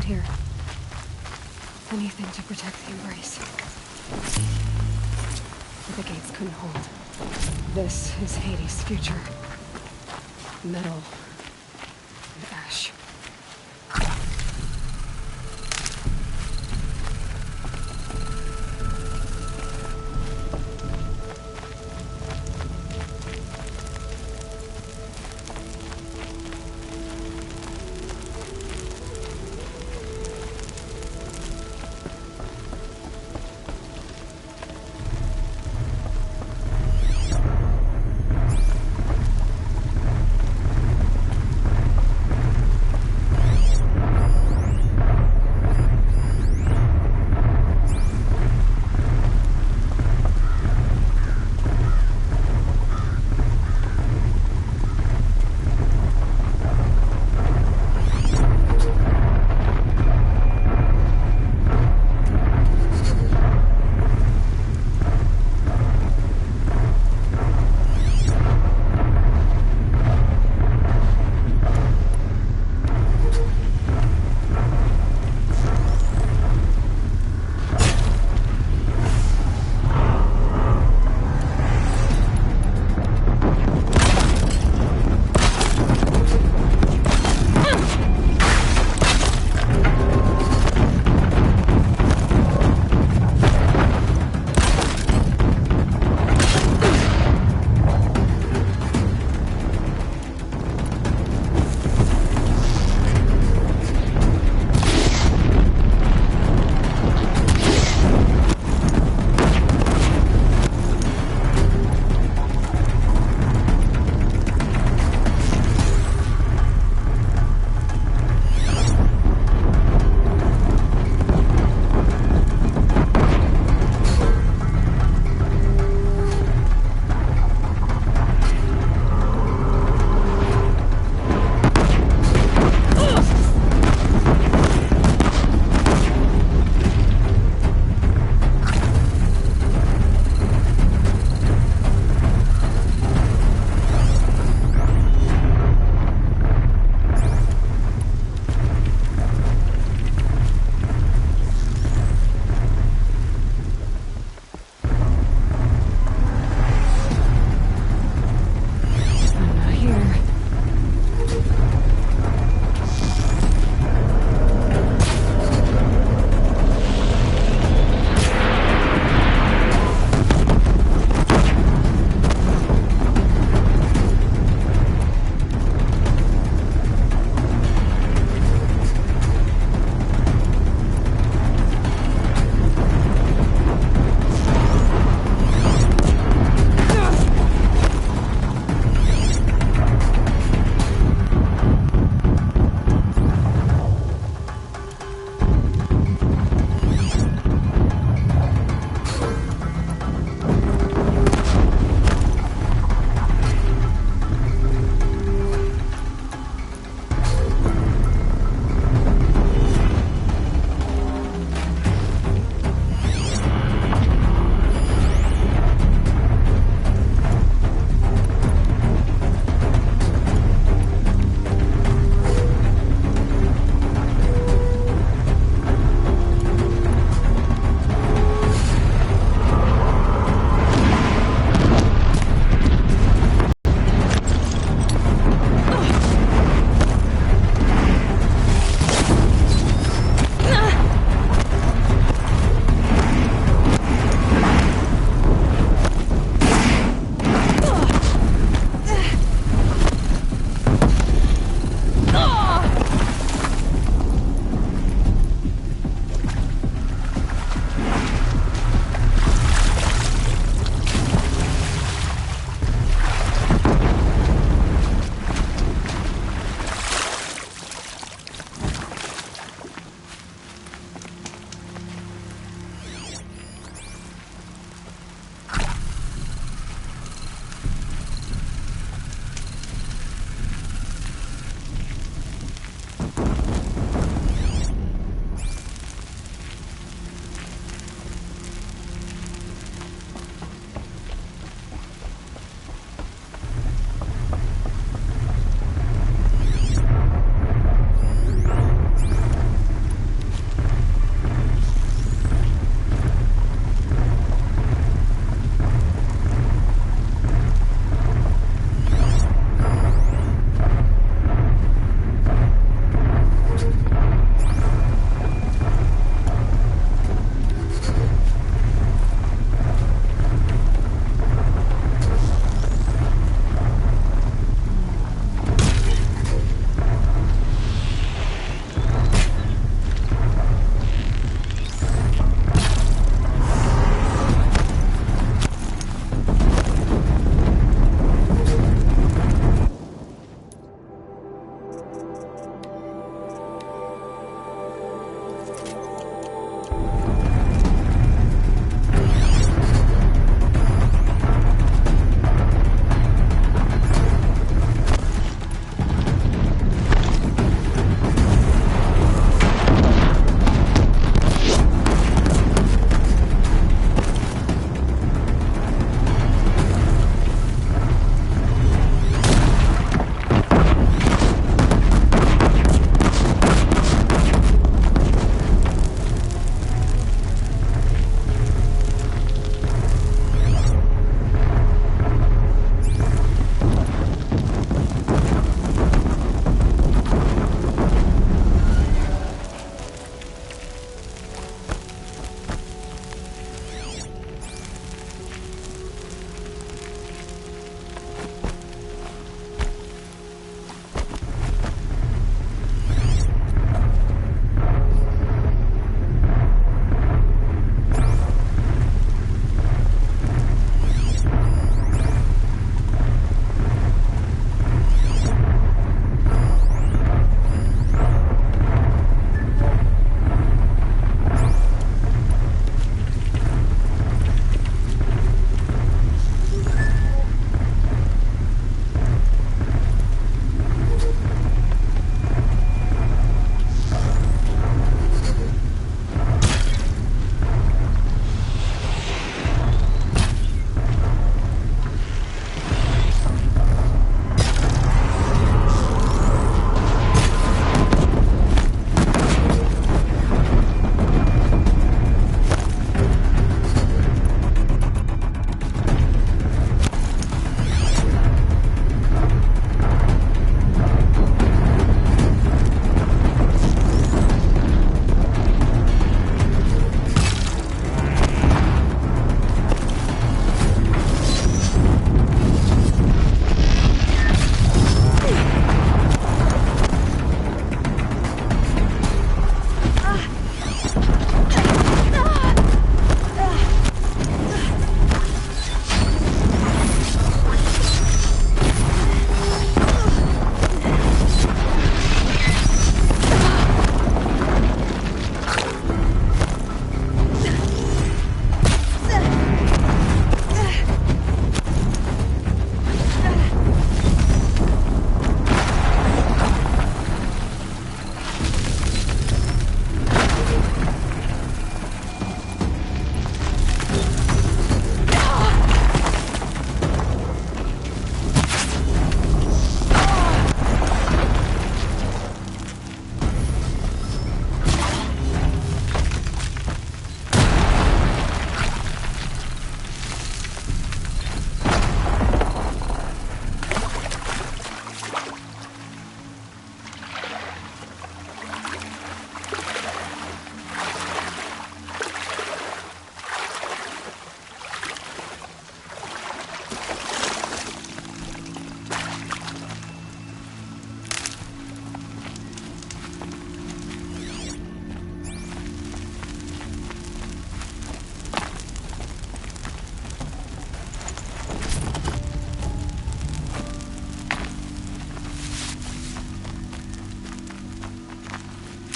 here. Anything to protect the Embrace. But the gates couldn't hold. This is Hades' future. Metal and ash.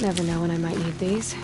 Never know when I might need these.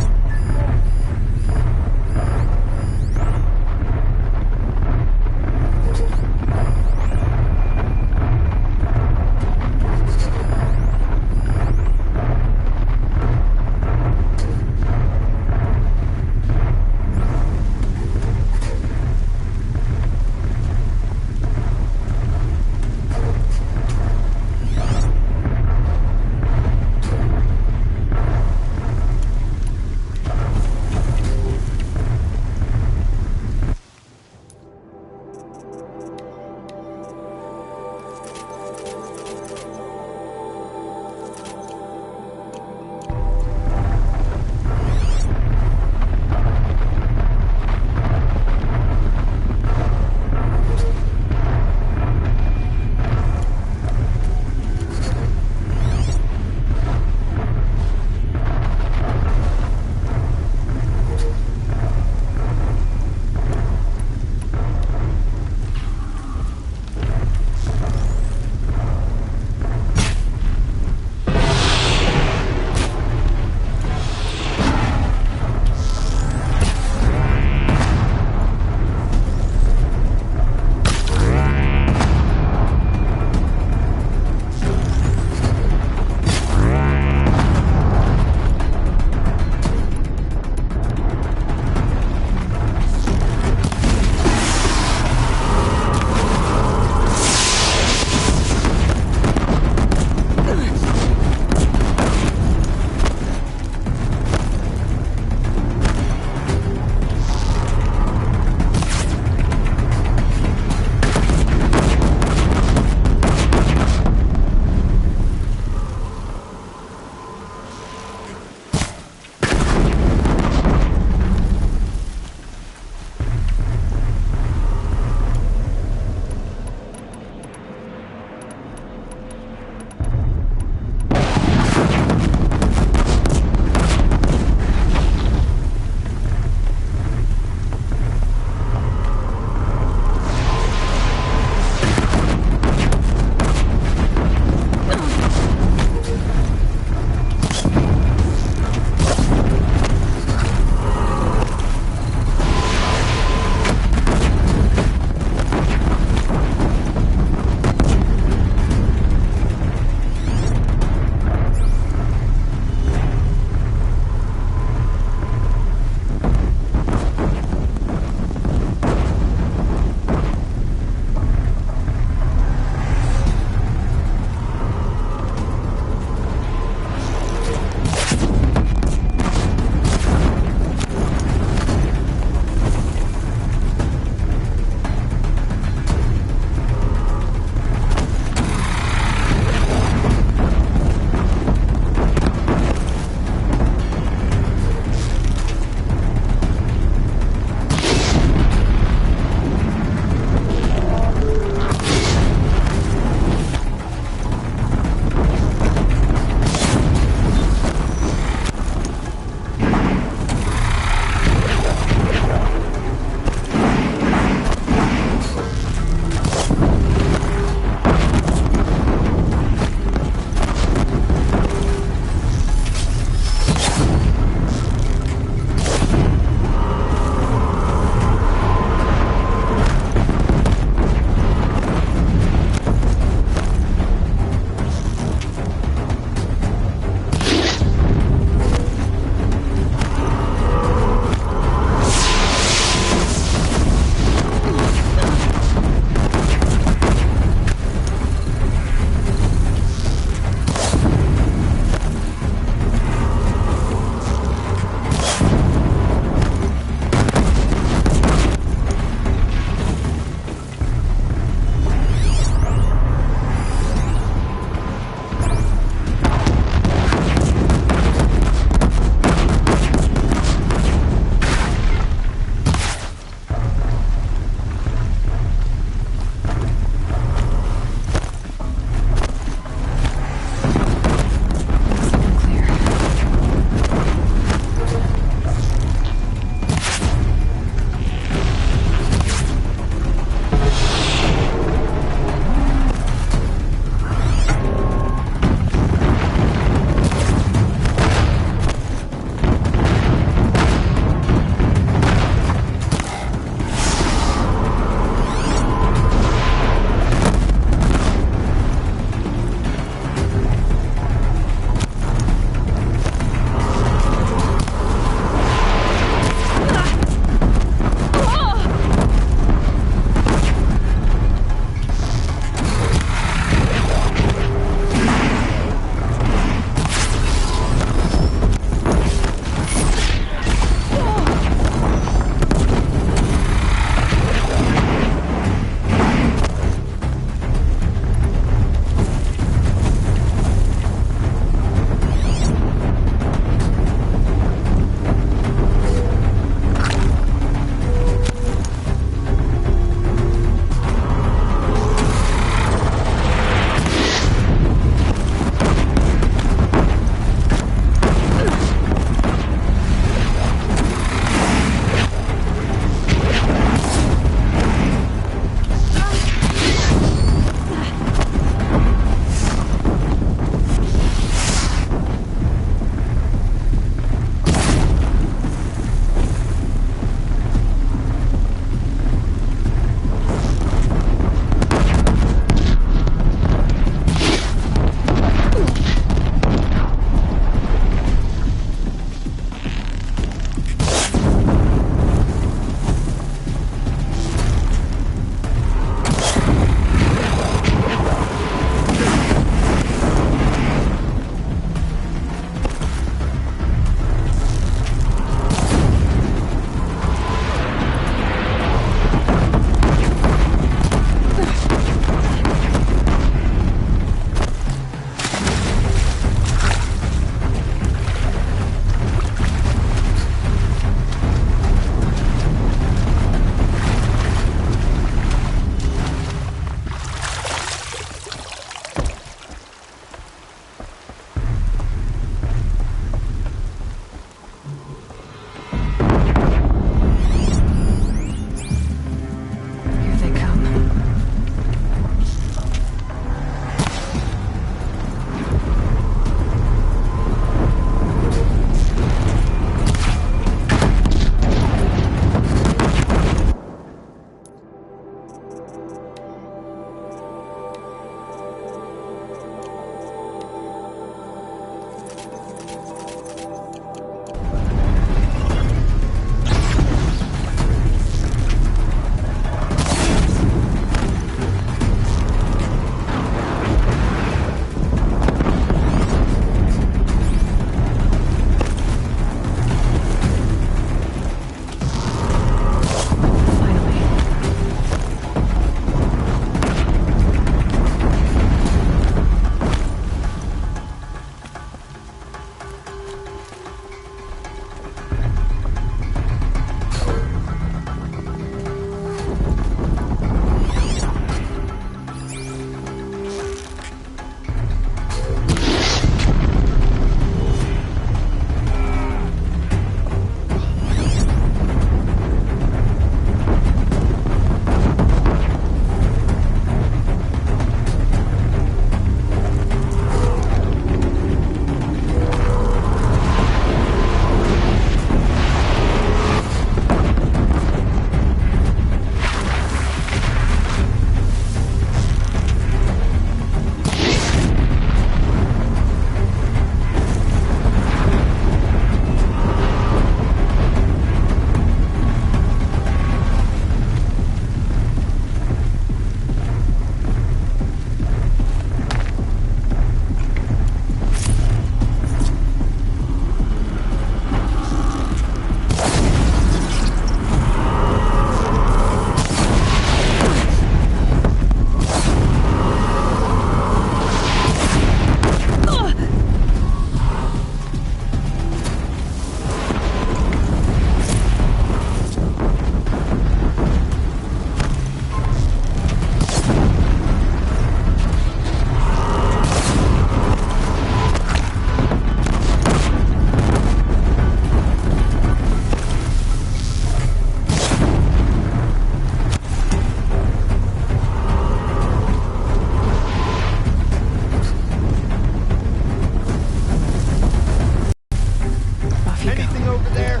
Off you go. Anything over there?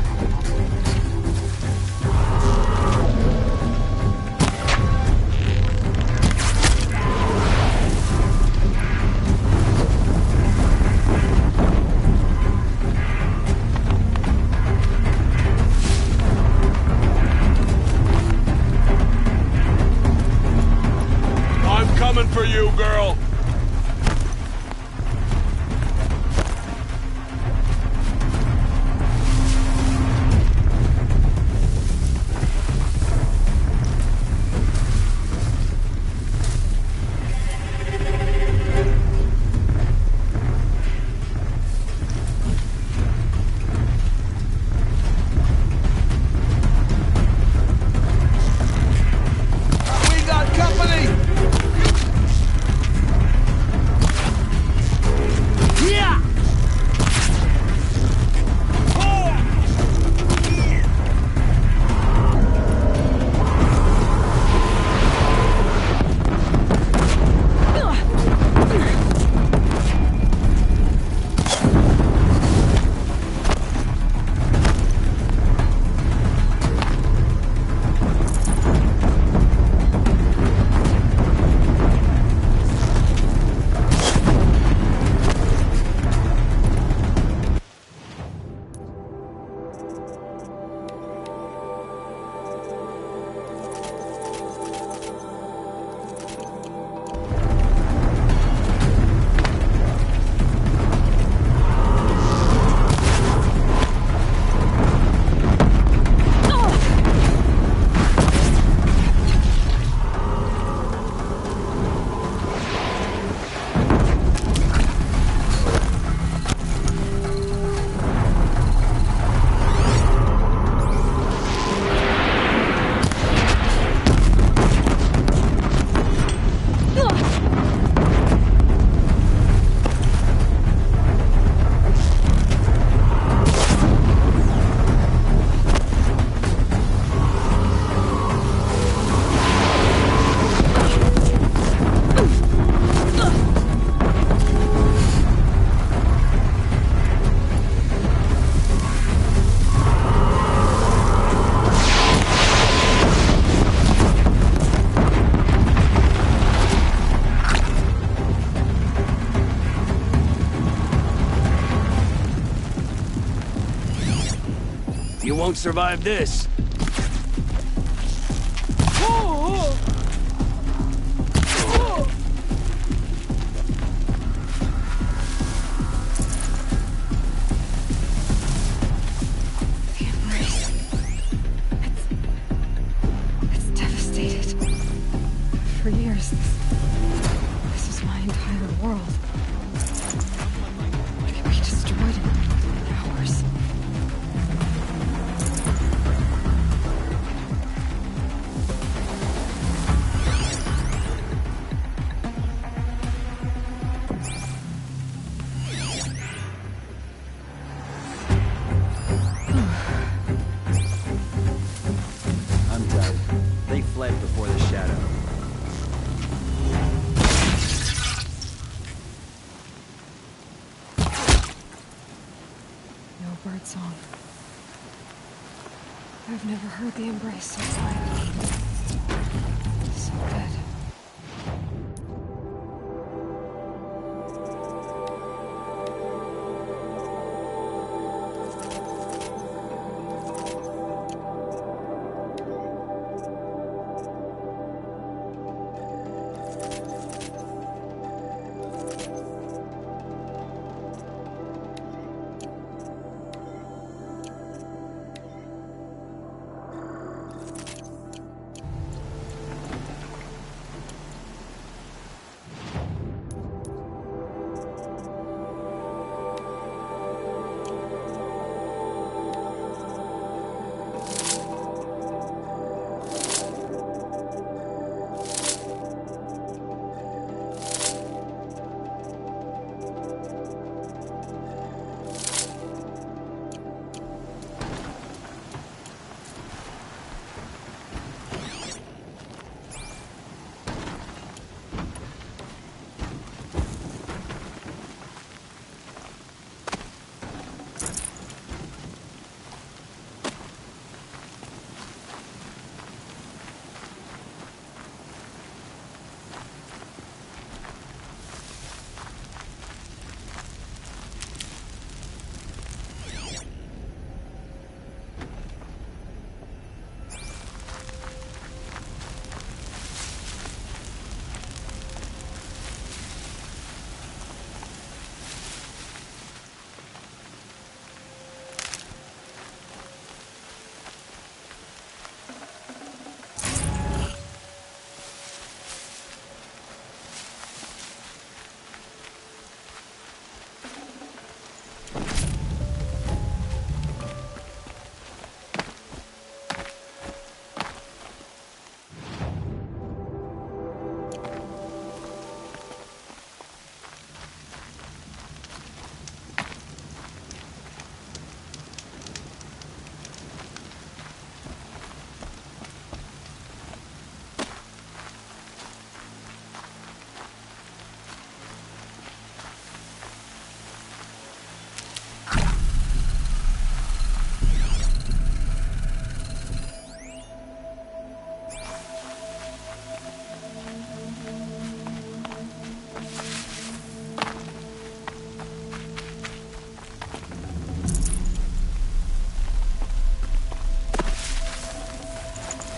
I'm coming for you, girl. We got company! Yeah! You won't survive this. The Embrace. It's devastated. For years, this was my entire world. We destroyed it in hours. I'm done. They fled before the shadow. No bird song. I've never heard the Embrace so quiet. So dead.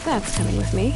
That's coming with me.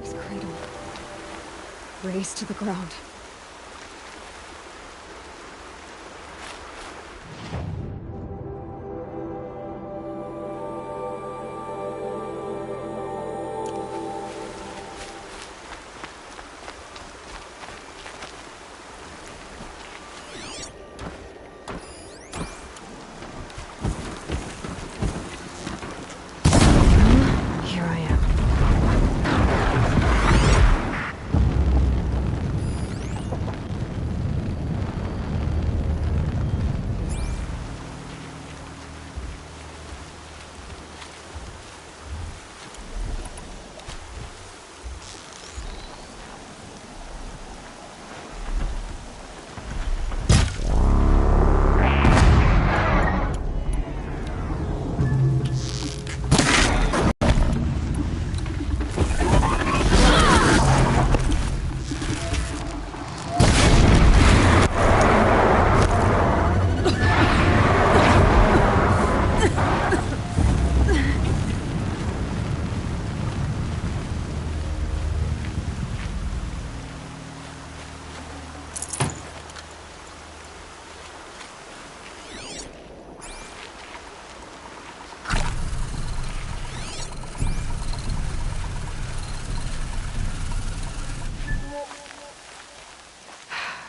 His cradle. Raised to the ground. Here I am.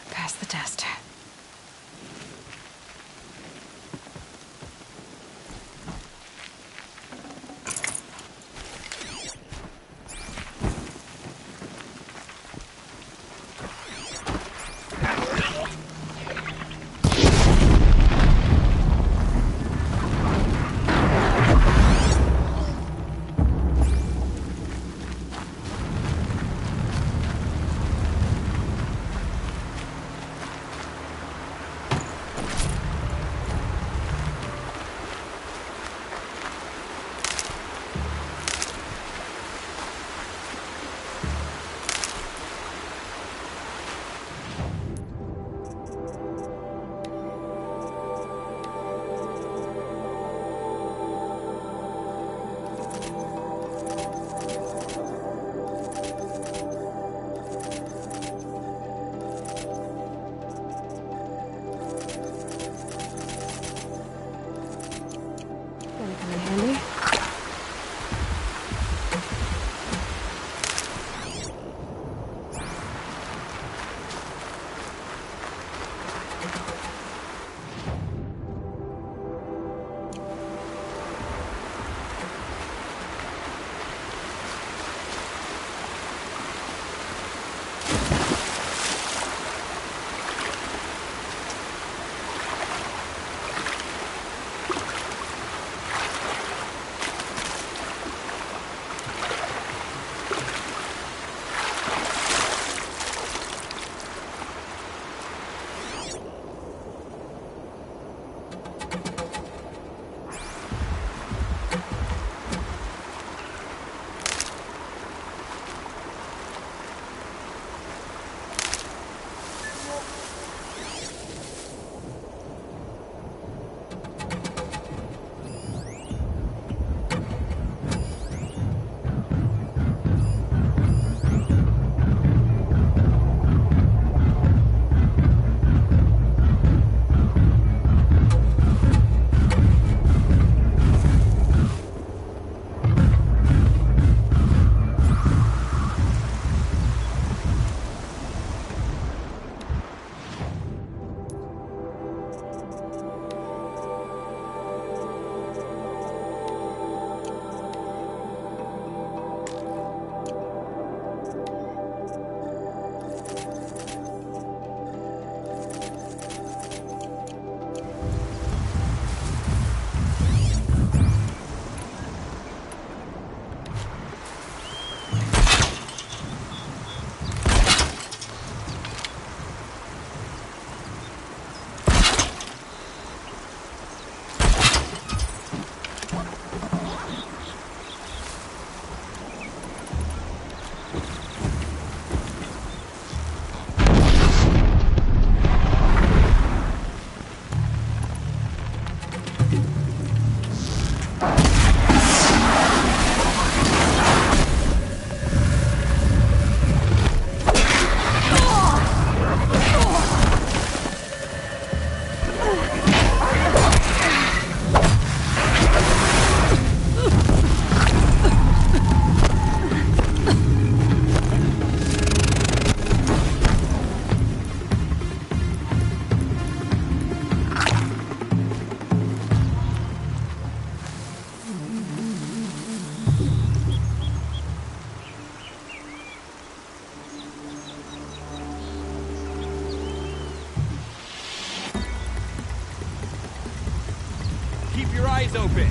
Pass the test. your eyes open.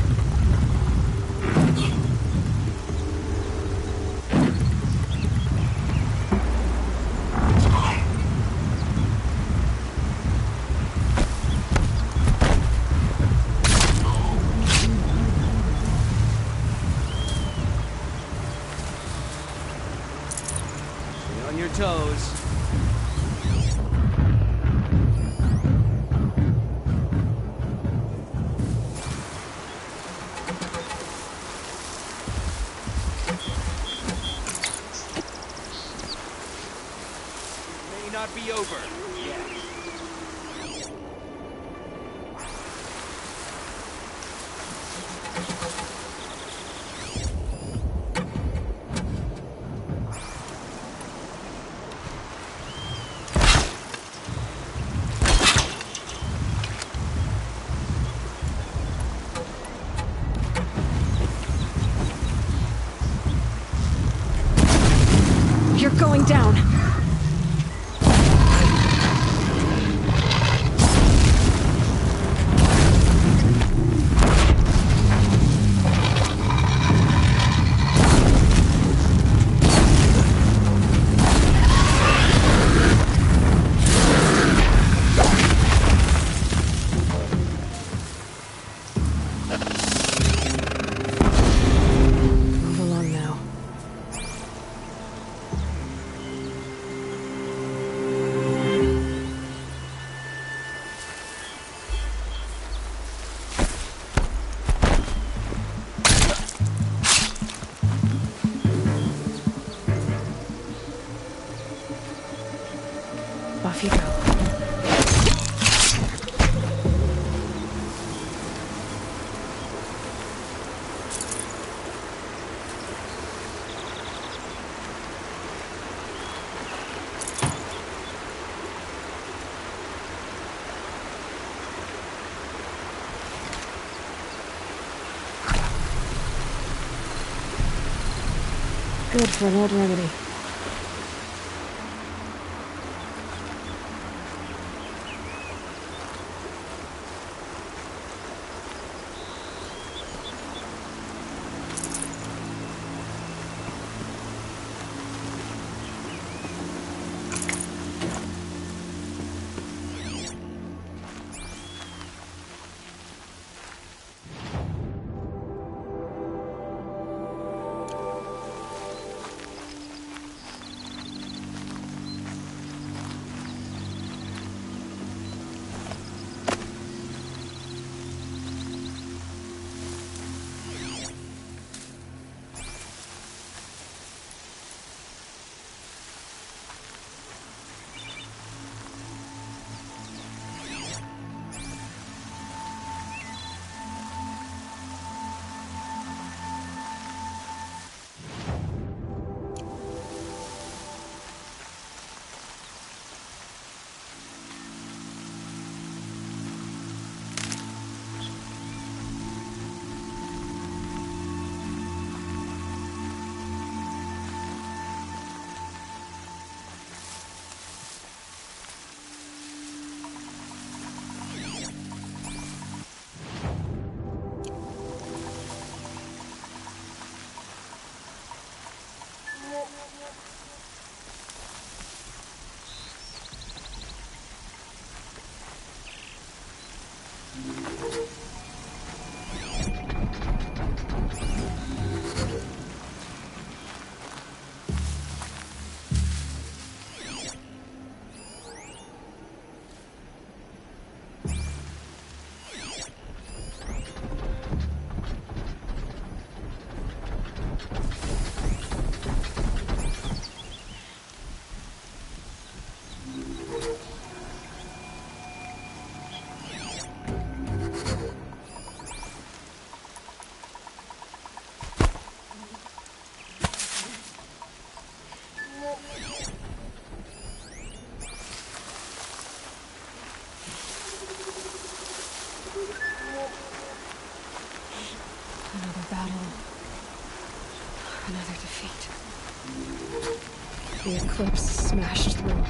Stay on your toes. Not be over. Yeah. You're going down. Move along now. Off you go. Good for an old remedy. Another battle. Another defeat. The eclipse smashed through.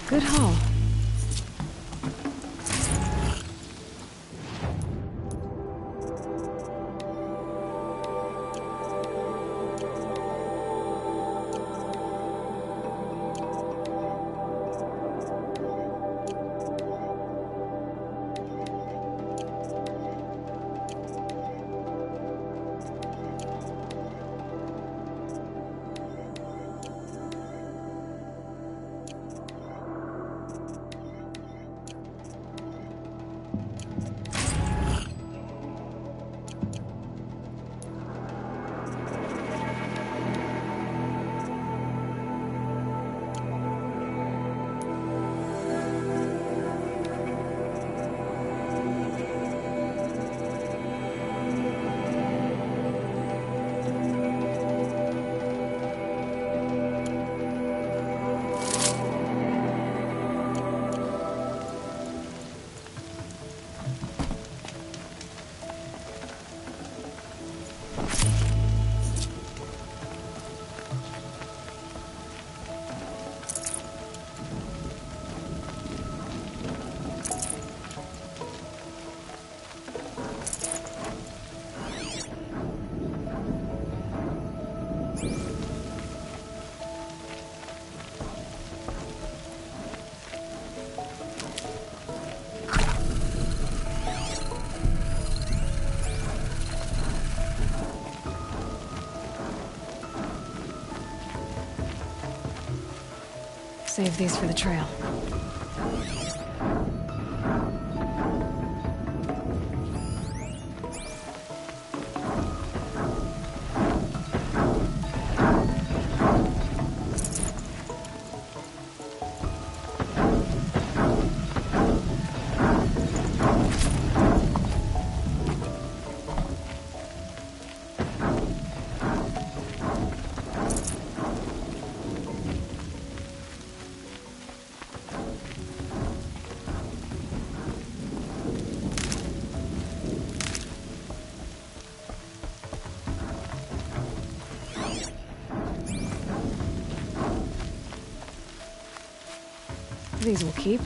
Good haul. Save these for the trail. These will keep.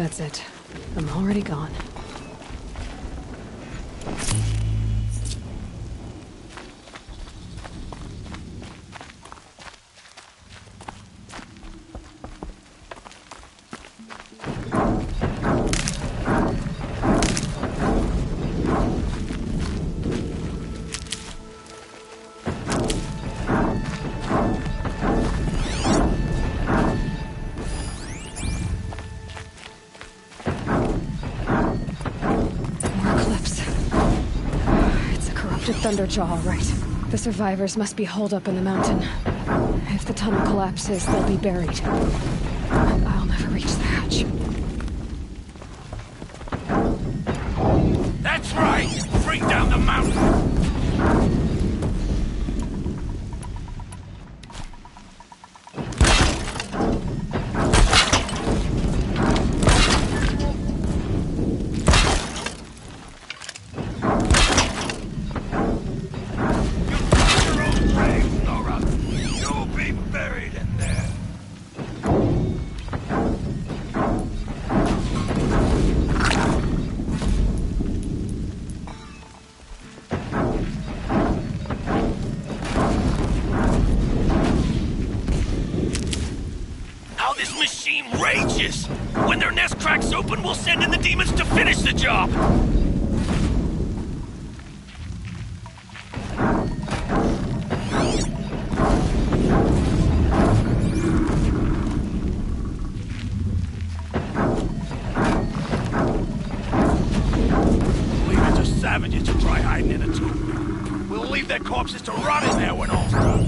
That's it. I'm already gone. Thunderjaw, all right. The survivors must be holed up in the mountain. If the tunnel collapses, they'll be buried. And I'll never reach the hatch. That's right! Bring down the mountain! When their nest cracks open, we'll send in the demons to finish the job! Leave it to savages to try hiding in a tomb. We'll leave their corpses to rot in there when all's done.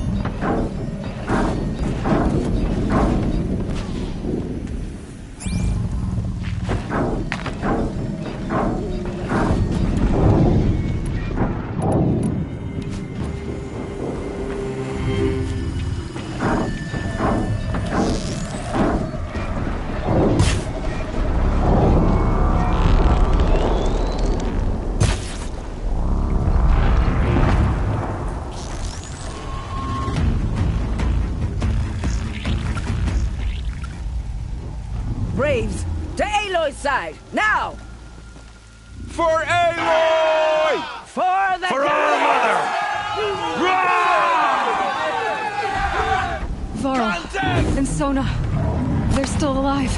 Braves, to Aloy's side, now! For Aloy! For the For our mother! Varl and Sona, they're still alive.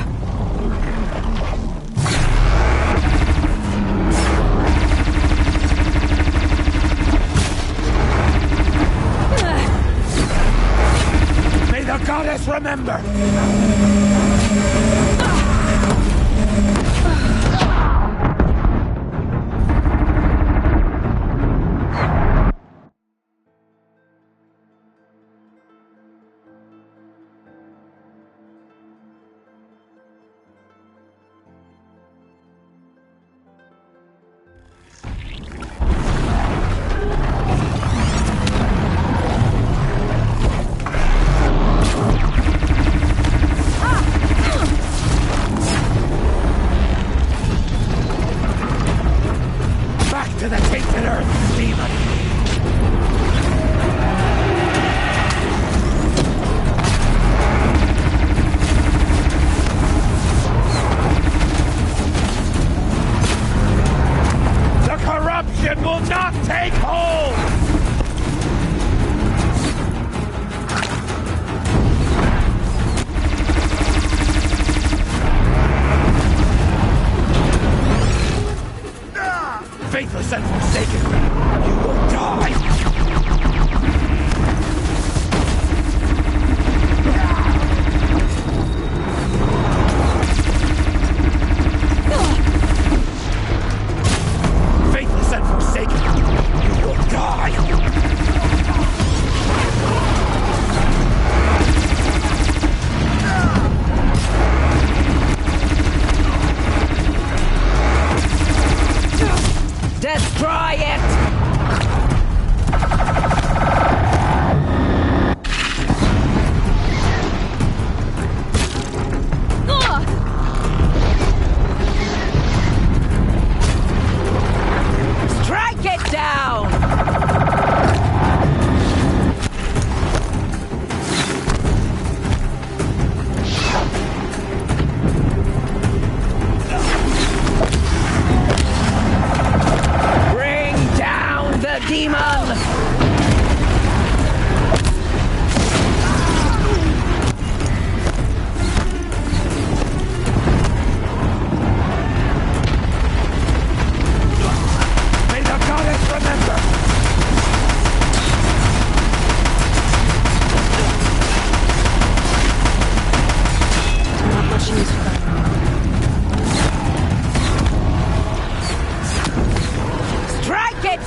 May the goddess remember! To the tainted earth, demon! The corruption will not take hold! Faithless and forsaken, you will die! Faithless and forsaken, you will die! Destroy it!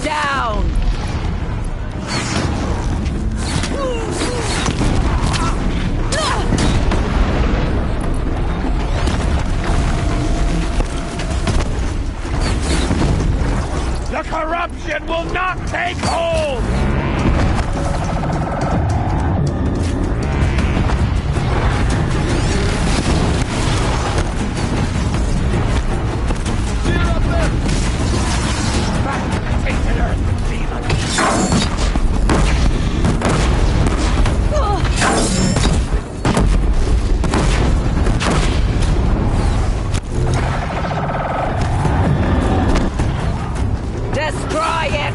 down! The corruption will not take hold! Destroy it!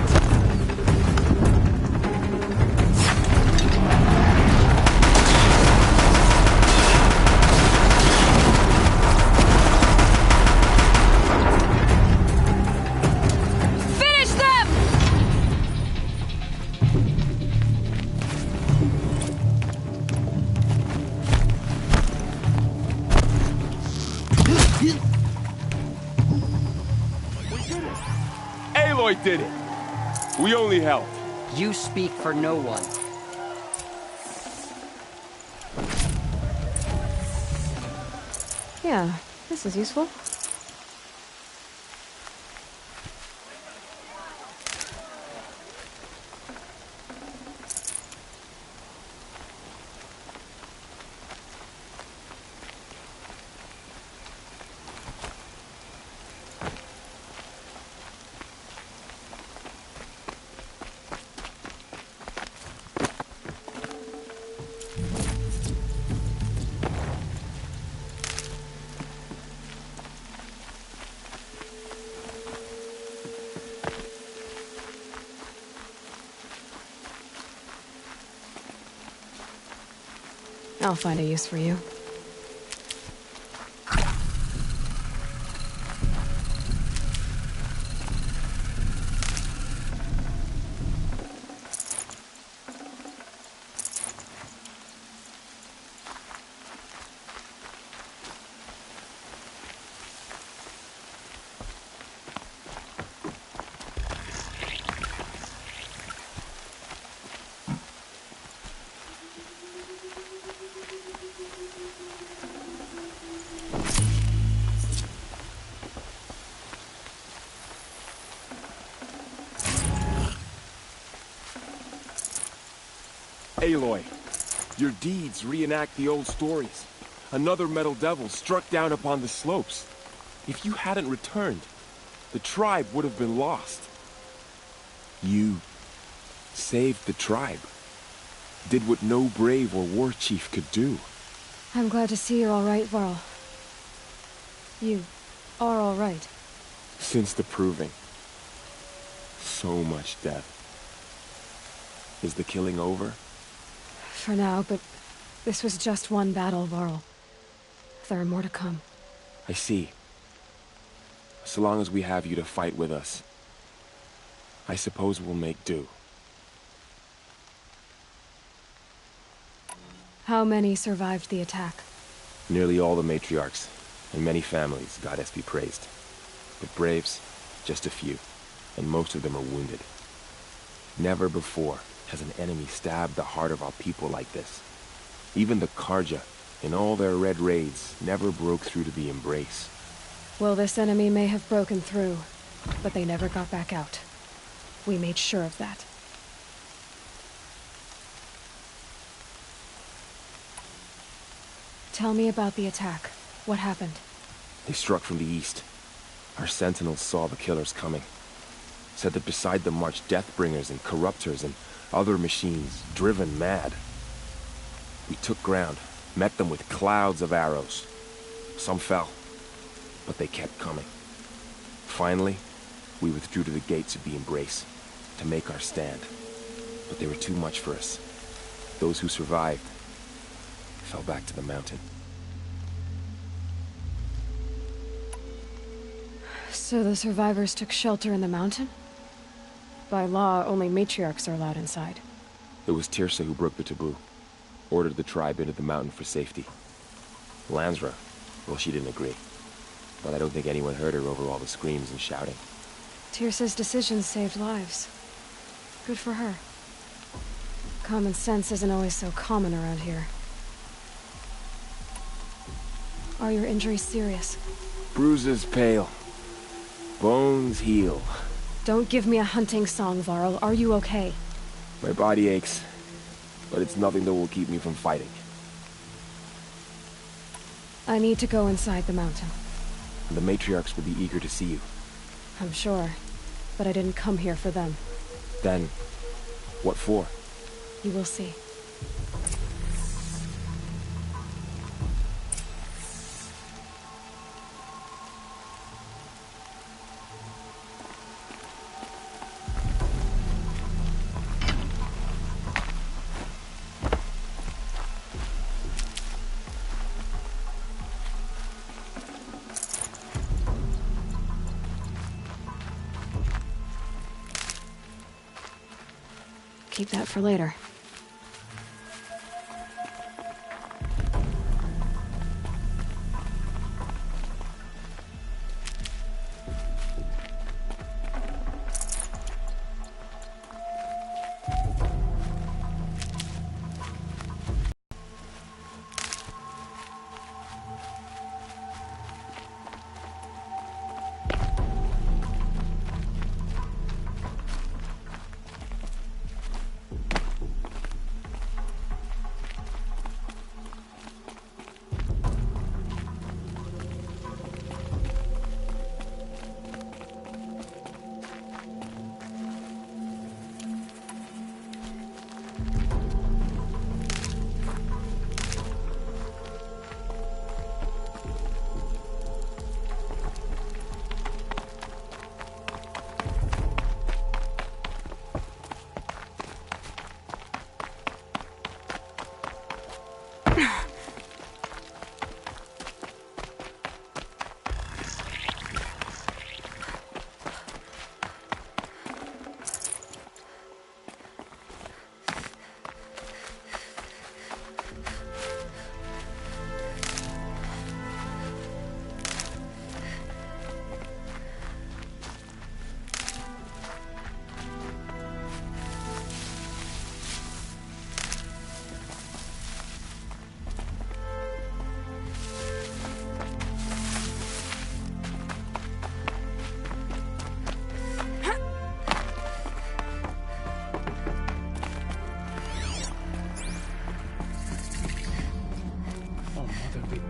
Finish them! Aloy did it! We only helped. You speak for no one. Yeah, this is useful. I'll find a use for you. Aloy, your deeds reenact the old stories. Another Metal Devil struck down upon the slopes. If you hadn't returned, the tribe would have been lost. You saved the tribe. Did what no brave or war chief could do. I'm glad to see you're all right, Varl. You are all right. Since the Proving. So much death. Is the killing over? For now, but this was just one battle, Varl. There are more to come. I see. So long as we have you to fight with us, I suppose we'll make do. How many survived the attack? Nearly all the matriarchs, and many families, goddess be praised. But braves, just a few, and most of them are wounded. Never before has an enemy stabbed the heart of our people like this. Even the Karja, in all their red raids, never broke through to the Embrace. Well, this enemy may have broken through, but they never got back out. We made sure of that. Tell me about the attack. What happened? They struck from the east. Our sentinels saw the killers coming. Said that beside them marched Deathbringers and Corruptors and other machines, driven mad. We took ground, met them with clouds of arrows. Some fell, but they kept coming. Finally, we withdrew to the gates of the Embrace to make our stand. But they were too much for us. Those who survived fell back to the mountain. So the survivors took shelter in the mountain? By law, only matriarchs are allowed inside. It was Tirsa who broke the taboo. Ordered the tribe into the mountain for safety. Lansra, well, she didn't agree. But I don't think anyone heard her over all the screams and shouting. Tirsa's decisions saved lives. Good for her. Common sense isn't always so common around here. Are your injuries serious? Bruises pale. Bones heal. Don't give me a hunting song, Varl. Are you okay? My body aches, but it's nothing that will keep me from fighting. I need to go inside the mountain. The matriarchs will be eager to see you. I'm sure, but I didn't come here for them. Then, what for? You will see. Keep that for later.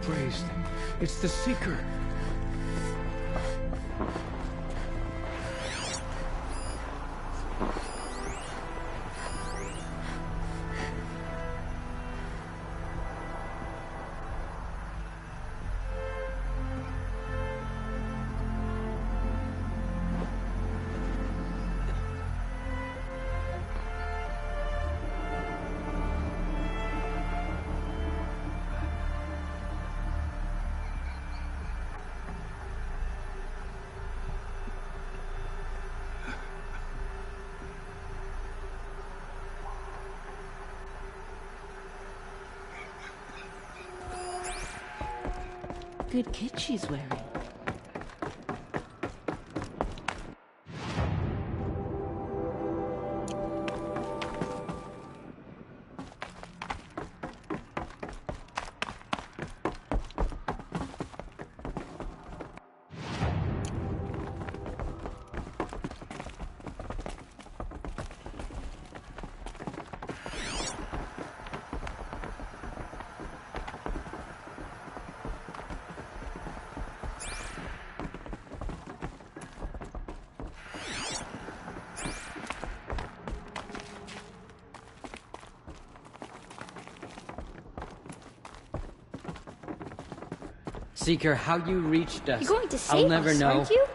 Praised. It's the Seeker. Good kit she's wearing. Seeker, how you reached us, You're going to I'll save never us, know. aren't you?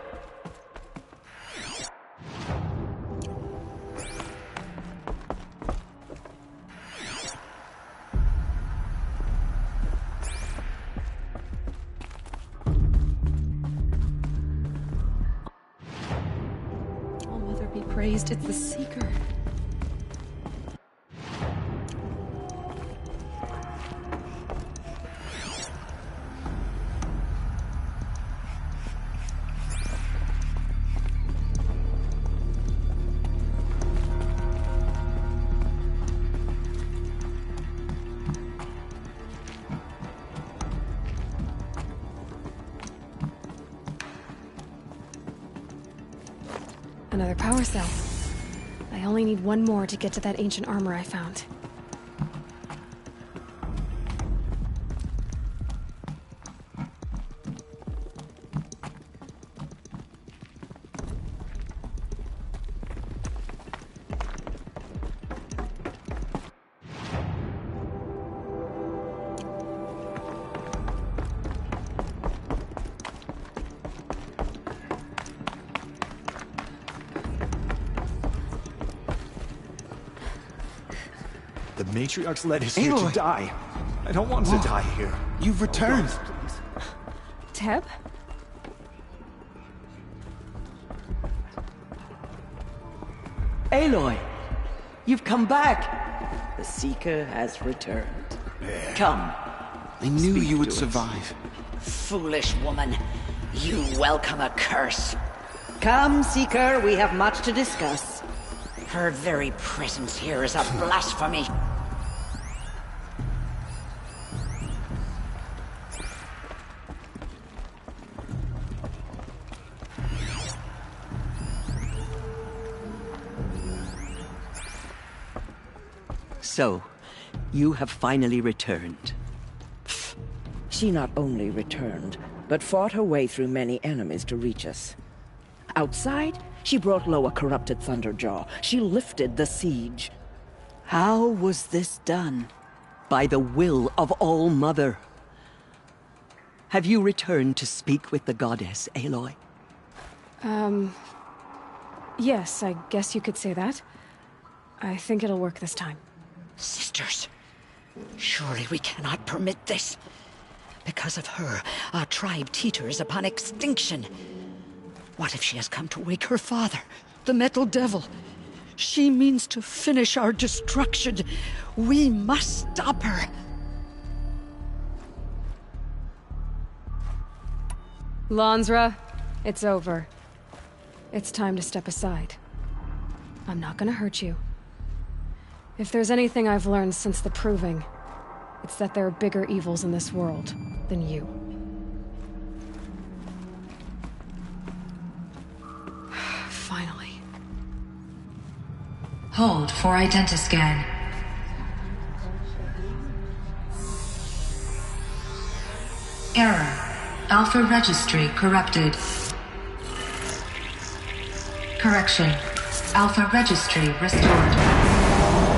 All Mother be praised, it's the Seeker. Another power cell. I only need one more to get to that ancient armor I found. The Matriarch's led us here to die. I don't want to die here. You've returned. Oh, God, please. Teb? Aloy, you've come back. The Seeker has returned. Come. I knew Speak you would to us. survive. Foolish woman. You welcome a curse. Come, Seeker, we have much to discuss. Her very presence here is a blasphemy. So, you have finally returned. She not only returned, but fought her way through many enemies to reach us. Outside, she brought low a corrupted Thunderjaw. She lifted the siege. How was this done? By the will of All-Mother. Have you returned to speak with the goddess, Aloy? Yes, I guess you could say that. I think it'll work this time. Sisters, surely we cannot permit this. Because of her, our tribe teeters upon extinction. What if she has come to wake her father, the Metal Devil? She means to finish our destruction. We must stop her. Lansra, it's over. It's time to step aside. I'm not gonna hurt you. If there's anything I've learned since the Proving, it's that there are bigger evils in this world than you. Finally. Hold for identiscan. Error. Alpha registry corrupted. Correction. Alpha registry restored.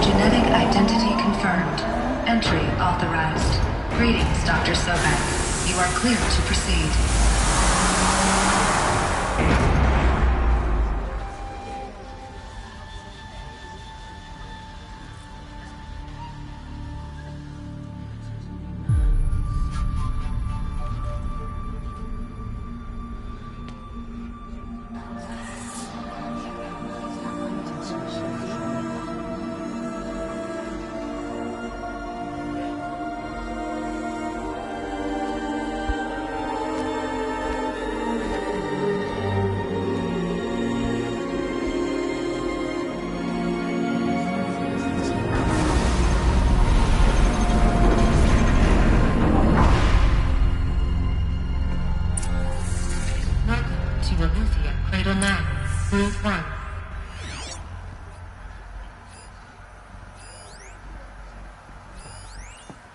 Genetic identity confirmed. Entry authorized. Greetings, Dr. Sobek. You are clear to proceed. Cradle 9, Move 1.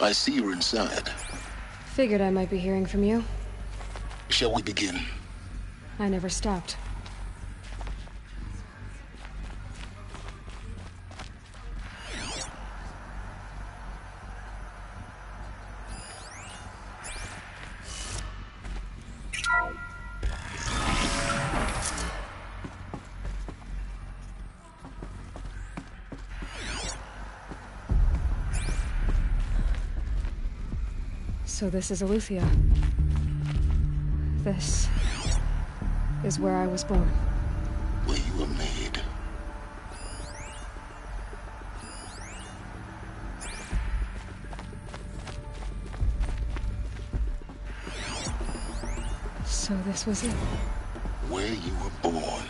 I see you're inside. Figured I might be hearing from you. Shall we begin? I never stopped. So this is Eleuthia. This is where I was born. Where you were made. So this was it. Where you were born.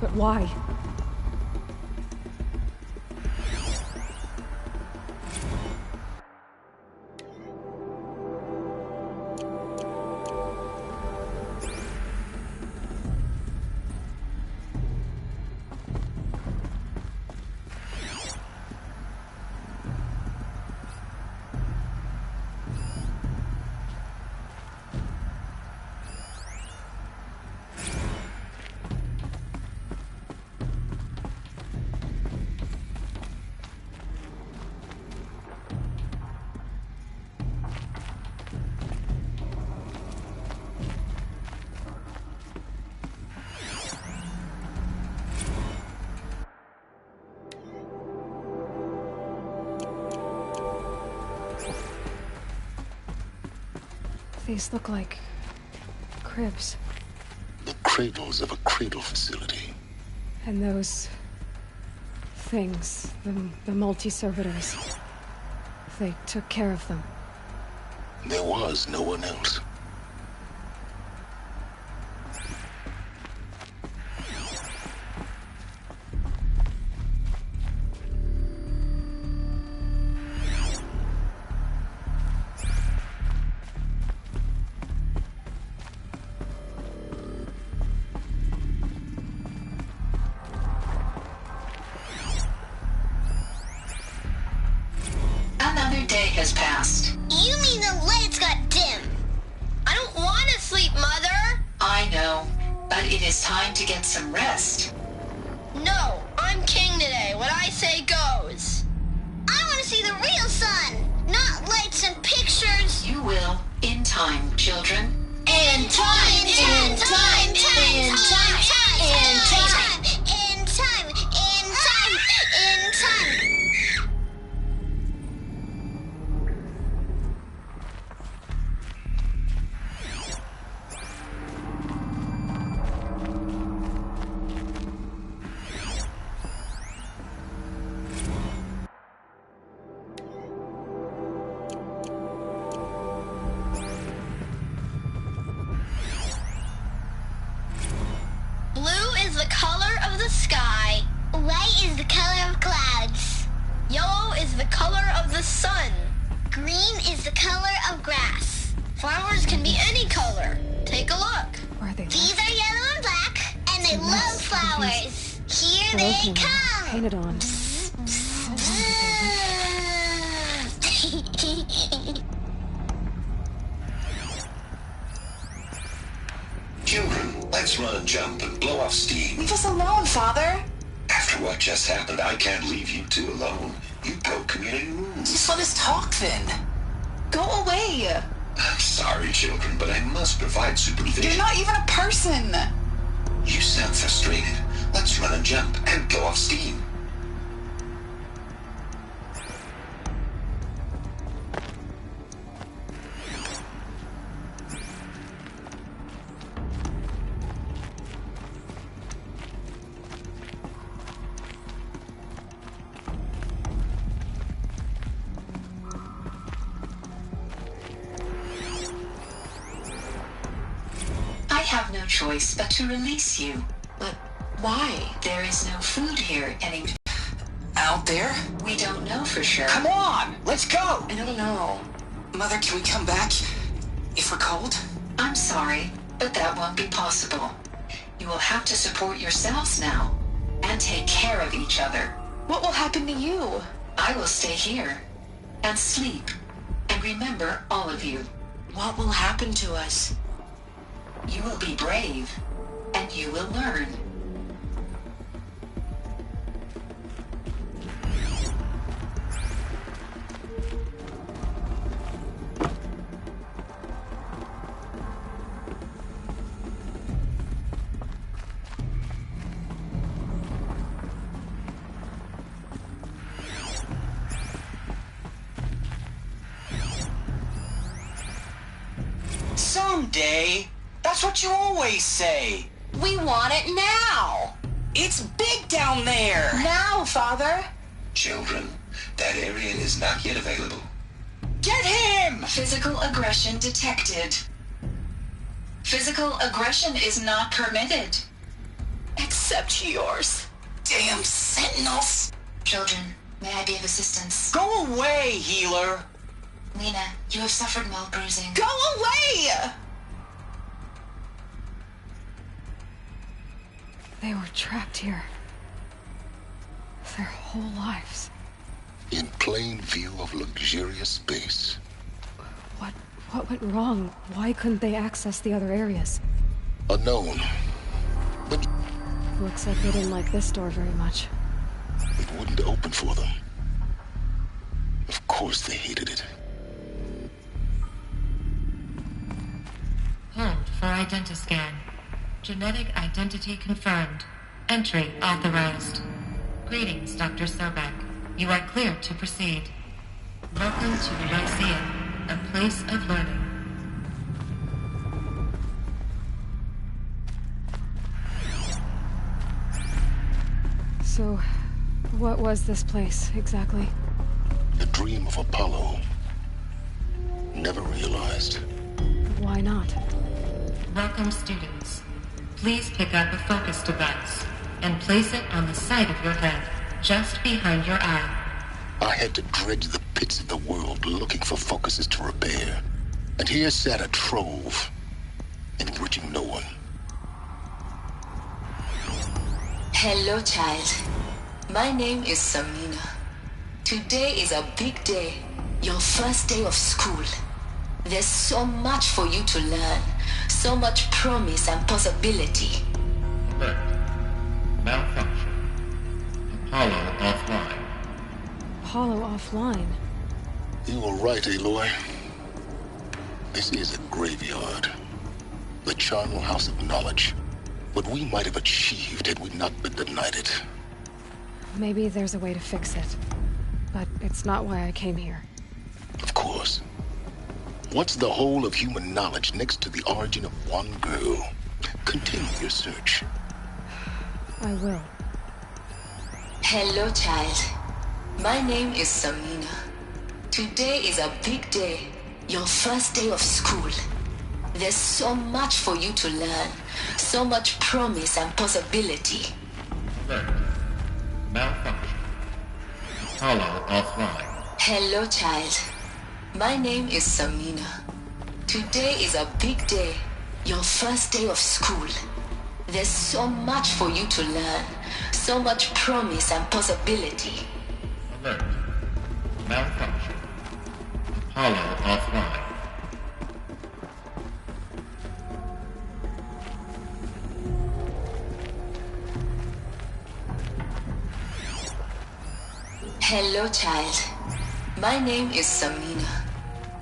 But why? These look like cribs. The cradles of a cradle facility. And those things, the multi-servitors, they took care of them. There was no one else. Another day has passed. You mean the lights got dim? I don't want to sleep, Mother! I know, but it is time to get some rest. No, I'm king today. What I say goes. I want to see the real sun, not lights and pictures. You will, in time, children. In time, in time, in time, in time, in time, in time, in time, in time. Blue is the color of the sky. White is the color of clouds. Yellow is the color of the sun. Green is the color of grass. Flowers can be any color. Take a look. These are yellow and black, and they love flowers. Here they come. Painted on. Children, let's run and jump and blow off steam. Leave us alone, Father. After what just happened, I can't leave you two alone. You broke community rules. Just let us talk then. Go away. I'm sorry, children, but I must provide supervision. You're not even a person. You sound frustrated. Let's run and jump and blow off steam. I have no choice but to release you. But why? There is no food here anymore. Out there? We don't know for sure. Come on, let's go. I don't know. Mother, can we come back if we're cold? I'm sorry, but that won't be possible. You will have to support yourselves now and take care of each other. What will happen to you? I will stay here and sleep and remember all of you. What will happen to us? You will be brave and you will learn. Someday. That's what you always say. We want it now. It's big down there. Now, Father. Children, that area is not yet available. Get him! Physical aggression detected. Physical aggression is not permitted. Except yours. Damn sentinels. Children, may I be of assistance? Go away, healer. Lena, you have suffered mild bruising. Go away! They were trapped here. Their whole lives. In plain view of luxurious space. What went wrong? Why couldn't they access the other areas? Unknown. But Looks like they didn't like this door very much. it wouldn't open for them. Of course they hated it. Hold for identiscan. Genetic identity confirmed. Entry authorized. Greetings, Dr. Sobek. You are clear to proceed. Welcome to the Lyceum, a place of learning. So, what was this place, exactly? The dream of Apollo. Never realized. Why not? Welcome, students. Please pick up a focus device and place it on the side of your head, just behind your eye. I had to dredge the pits of the world looking for focuses to repair. And here sat a trove, enriching no one. Hello, child. My name is Samina. Today is a big day. Your first day of school. There's so much for you to learn. So much promise and possibility. Alert. Malfunction. Apollo offline. Apollo offline? You were right, Aloy. This is a graveyard. The charnel house of knowledge. What we might have achieved had we not been denied it. Maybe there's a way to fix it. But it's not why I came here. Of course. What's the whole of human knowledge next to the origin of one girl? Continue your search. I will. Hello, child. My name is Samina. Today is a big day. Your first day of school. There's so much for you to learn. So much promise and possibility. Alert. Malfunction. Apollo offline. Hello, child. My name is Samina. Today is a big day. Your first day of school. There's so much for you to learn. So much promise and possibility. Alert. Malfunction. Apollo offline. Hello, child. My name is Samina.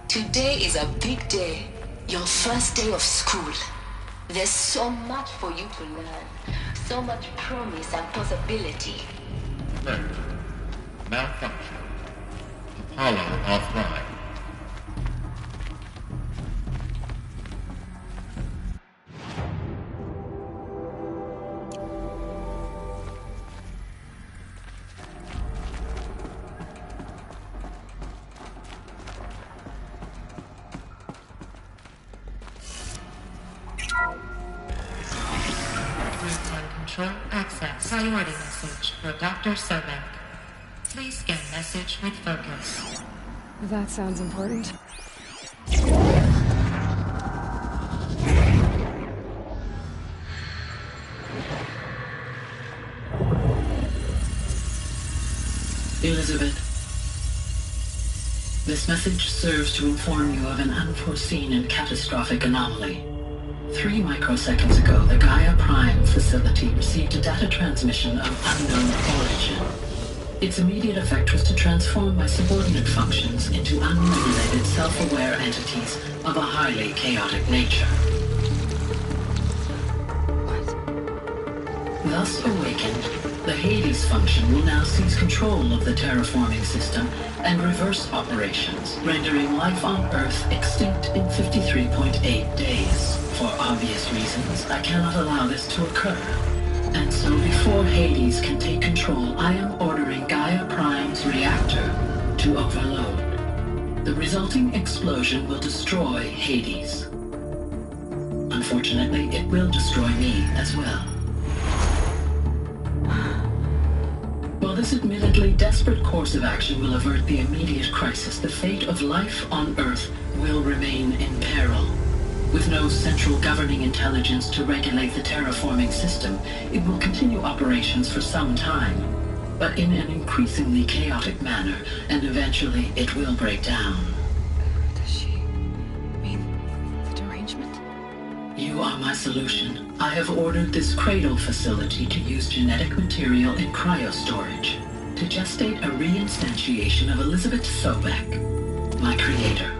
Today is a big day. Your first day of school. There's so much for you to learn. So much promise and possibility. Alert. Malfunction. Apollo offline. Control access. Priority message for Dr. Sobek. Please scan message with focus. That sounds important. Elizabeth, this message serves to inform you of an unforeseen and catastrophic anomaly. 3 microseconds ago, the Gaia Prime facility received a data transmission of unknown origin. Its immediate effect was to transform my subordinate functions into unregulated, self-aware entities of a highly chaotic nature. Thus awakened, the Hades function will now seize control of the terraforming system and reverse operations, rendering life on Earth extinct in 53.8 days. For obvious reasons, I cannot allow this to occur. And so before Hades can take control, I am ordering Gaia Prime's reactor to overload. The resulting explosion will destroy Hades. Unfortunately, it will destroy me as well. While this admittedly desperate course of action will avert the immediate crisis, the fate of life on Earth will remain in peril. With no central governing intelligence to regulate the terraforming system, it will continue operations for some time, but in an increasingly chaotic manner, and eventually it will break down. Does she mean the derangement? You are my solution. I have ordered this cradle facility to use genetic material in cryostorage to gestate a reinstantiation of Elizabeth Sobek, my creator.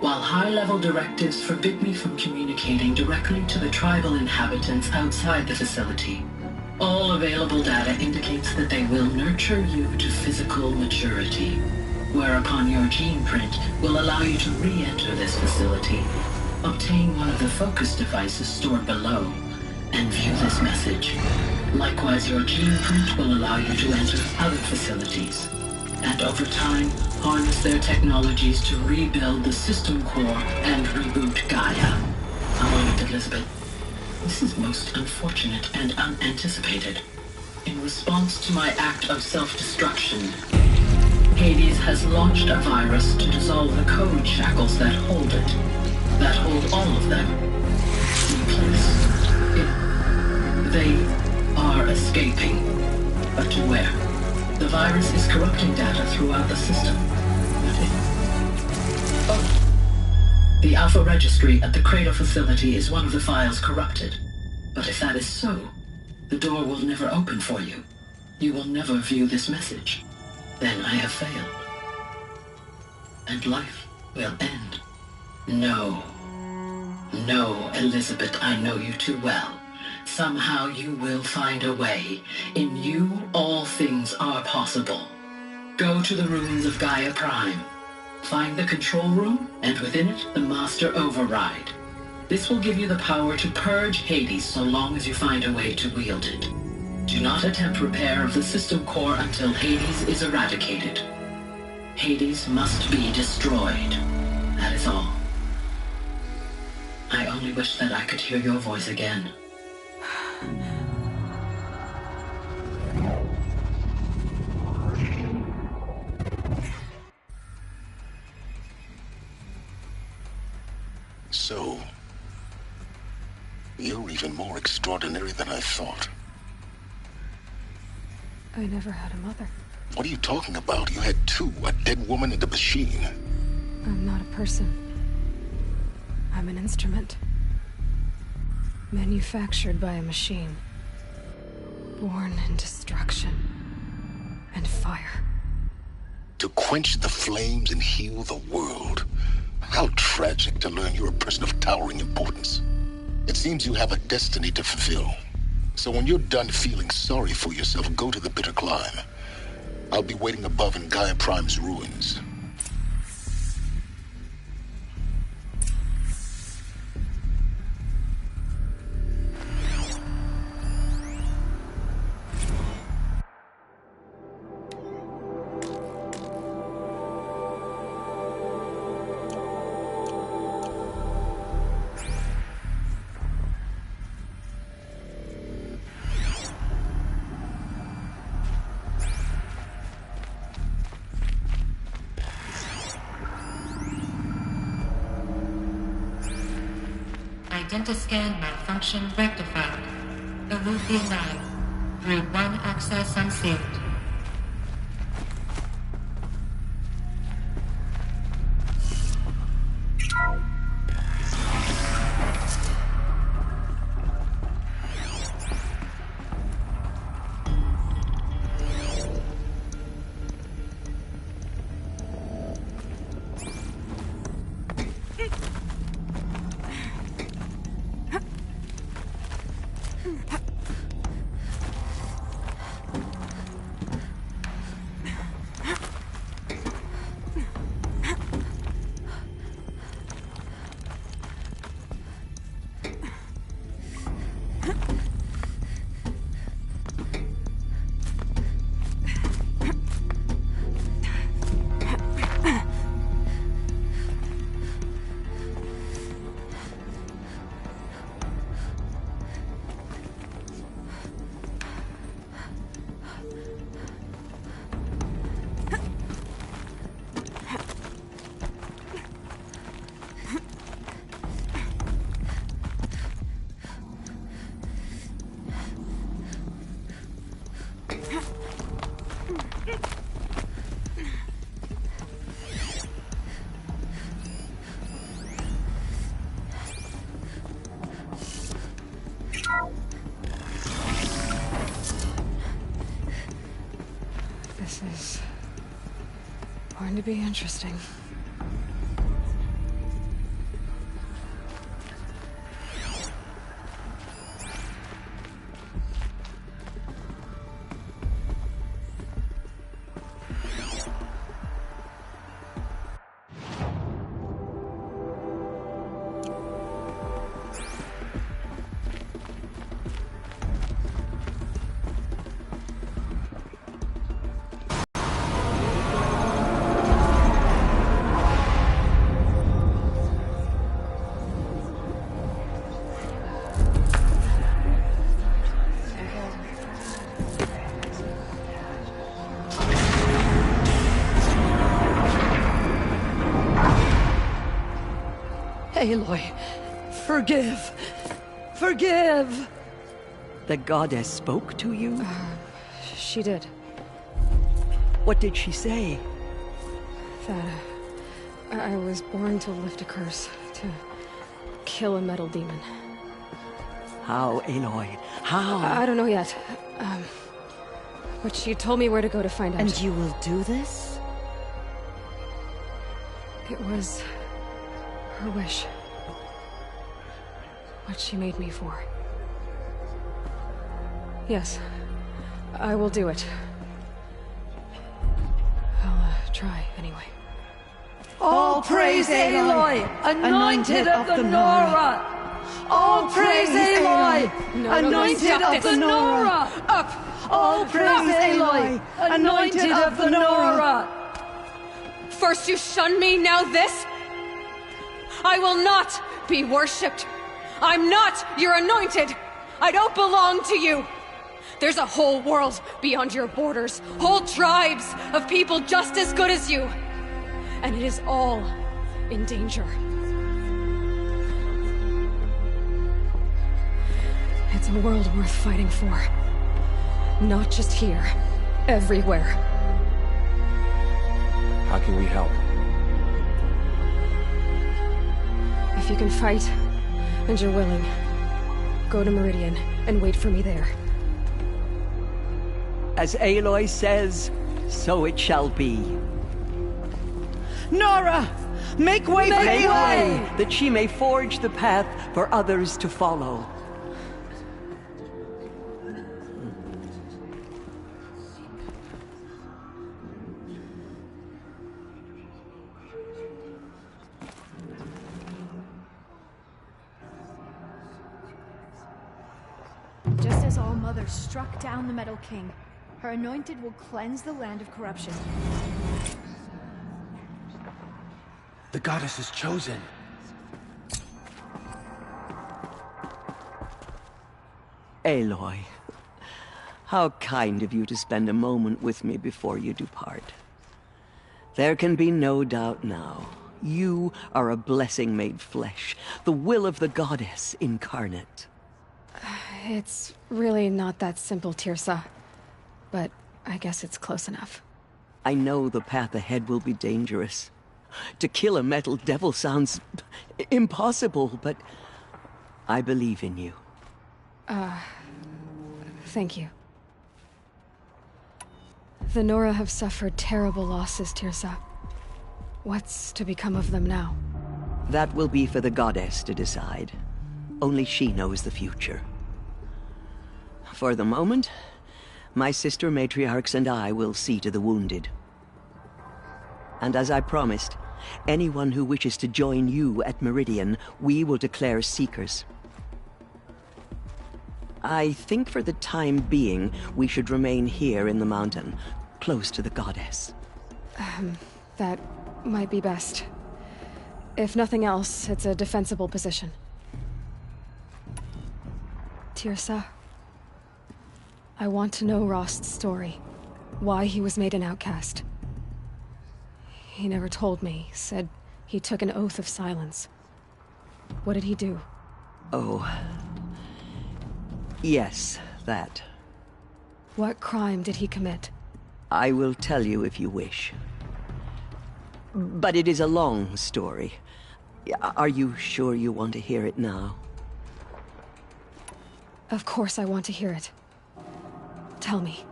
While high-level directives forbid me from communicating directly to the tribal inhabitants outside the facility, all available data indicates that they will nurture you to physical maturity, whereupon your gene print will allow you to re-enter this facility, obtain one of the focus devices stored below, and view this message. Likewise, your gene print will allow you to enter other facilities, and over time, harness their technologies to rebuild the system core and reboot Gaia. A moment, Elizabeth. This is most unfortunate and unanticipated. In response to my act of self-destruction, Hades has launched a virus to dissolve the code shackles that hold it, that hold all of them in place. They are escaping, but to where? The virus is corrupting data throughout the system. The Alpha Registry at the Cradle facility is one of the files corrupted. But if that is so, the door will never open for you. You will never view this message. Then I have failed. And life will end. No. No, Elizabeth, I know you too well. Somehow you will find a way. In you, all things are possible. Go to the ruins of Gaia Prime. Find the control room, and within it, the Master Override. This will give you the power to purge Hades so long as you find a way to wield it. Do not attempt repair of the system core until Hades is eradicated. Hades must be destroyed. That is all. I only wish that I could hear your voice again. So, you're even more extraordinary than I thought. I never had a mother. What are you talking about? You had two, a dead woman and a machine. I'm not a person. I'm an instrument. Manufactured by a machine. Born in destruction and fire. To quench the flames and heal the world. How tragic to learn you're a person of towering importance. It seems you have a destiny to fulfill. So when you're done feeling sorry for yourself, go to the Bitter Climb. I'll be waiting above in Gaia Prime's ruins. Identiscan malfunction rectified. Eleuthia 9. Route 1 access unsealed. This is going to be interesting. Aloy, forgive. Forgive! The goddess spoke to you? She did. What did she say? That I was born to lift a curse, to kill a metal demon. How, Aloy? How? I don't know yet. But she told me where to go to find out. And you will do this? It was her wish. What she made me for. Yes, I will do it. I'll try anyway. All praise Aloy, anointed of the Nora! All praise Aloy, anointed of the Nora! Up! All praise Aloy, anointed of the Nora! First you shun me, now this? I will not be worshipped. I'm not your anointed. I don't belong to you. There's a whole world beyond your borders, whole tribes of people just as good as you. And it is all in danger. It's a world worth fighting for. Not just here, everywhere. How can we help? If you can fight, and you're willing, go to Meridian and wait for me there. As Aloy says, so it shall be. Nora! Make way for Aloy, that she may forge the path for others to follow. Just as All-Mother struck down the Metal King, her anointed will cleanse the land of corruption. The goddess is chosen. Aloy, how kind of you to spend a moment with me before you depart. There can be no doubt now. You are a blessing made flesh, the will of the goddess incarnate. It's really not that simple, Teersa. But I guess it's close enough. I know the path ahead will be dangerous. To kill a metal devil sounds impossible, but I believe in you. Thank you. The Nora have suffered terrible losses, Teersa. What's to become of them now? That will be for the goddess to decide. Only she knows the future. For the moment, my sister matriarchs and I will see to the wounded. And as I promised, anyone who wishes to join you at Meridian, we will declare seekers. I think for the time being, we should remain here in the mountain, close to the goddess. That might be best. If nothing else, it's a defensible position. Teersa, I want to know Rost's story. Why he was made an outcast. He never told me, said he took an oath of silence. What did he do? Oh. Yes, that. What crime did he commit? I will tell you if you wish. But it is a long story. Are you sure you want to hear it now? Of course I want to hear it. Tell me.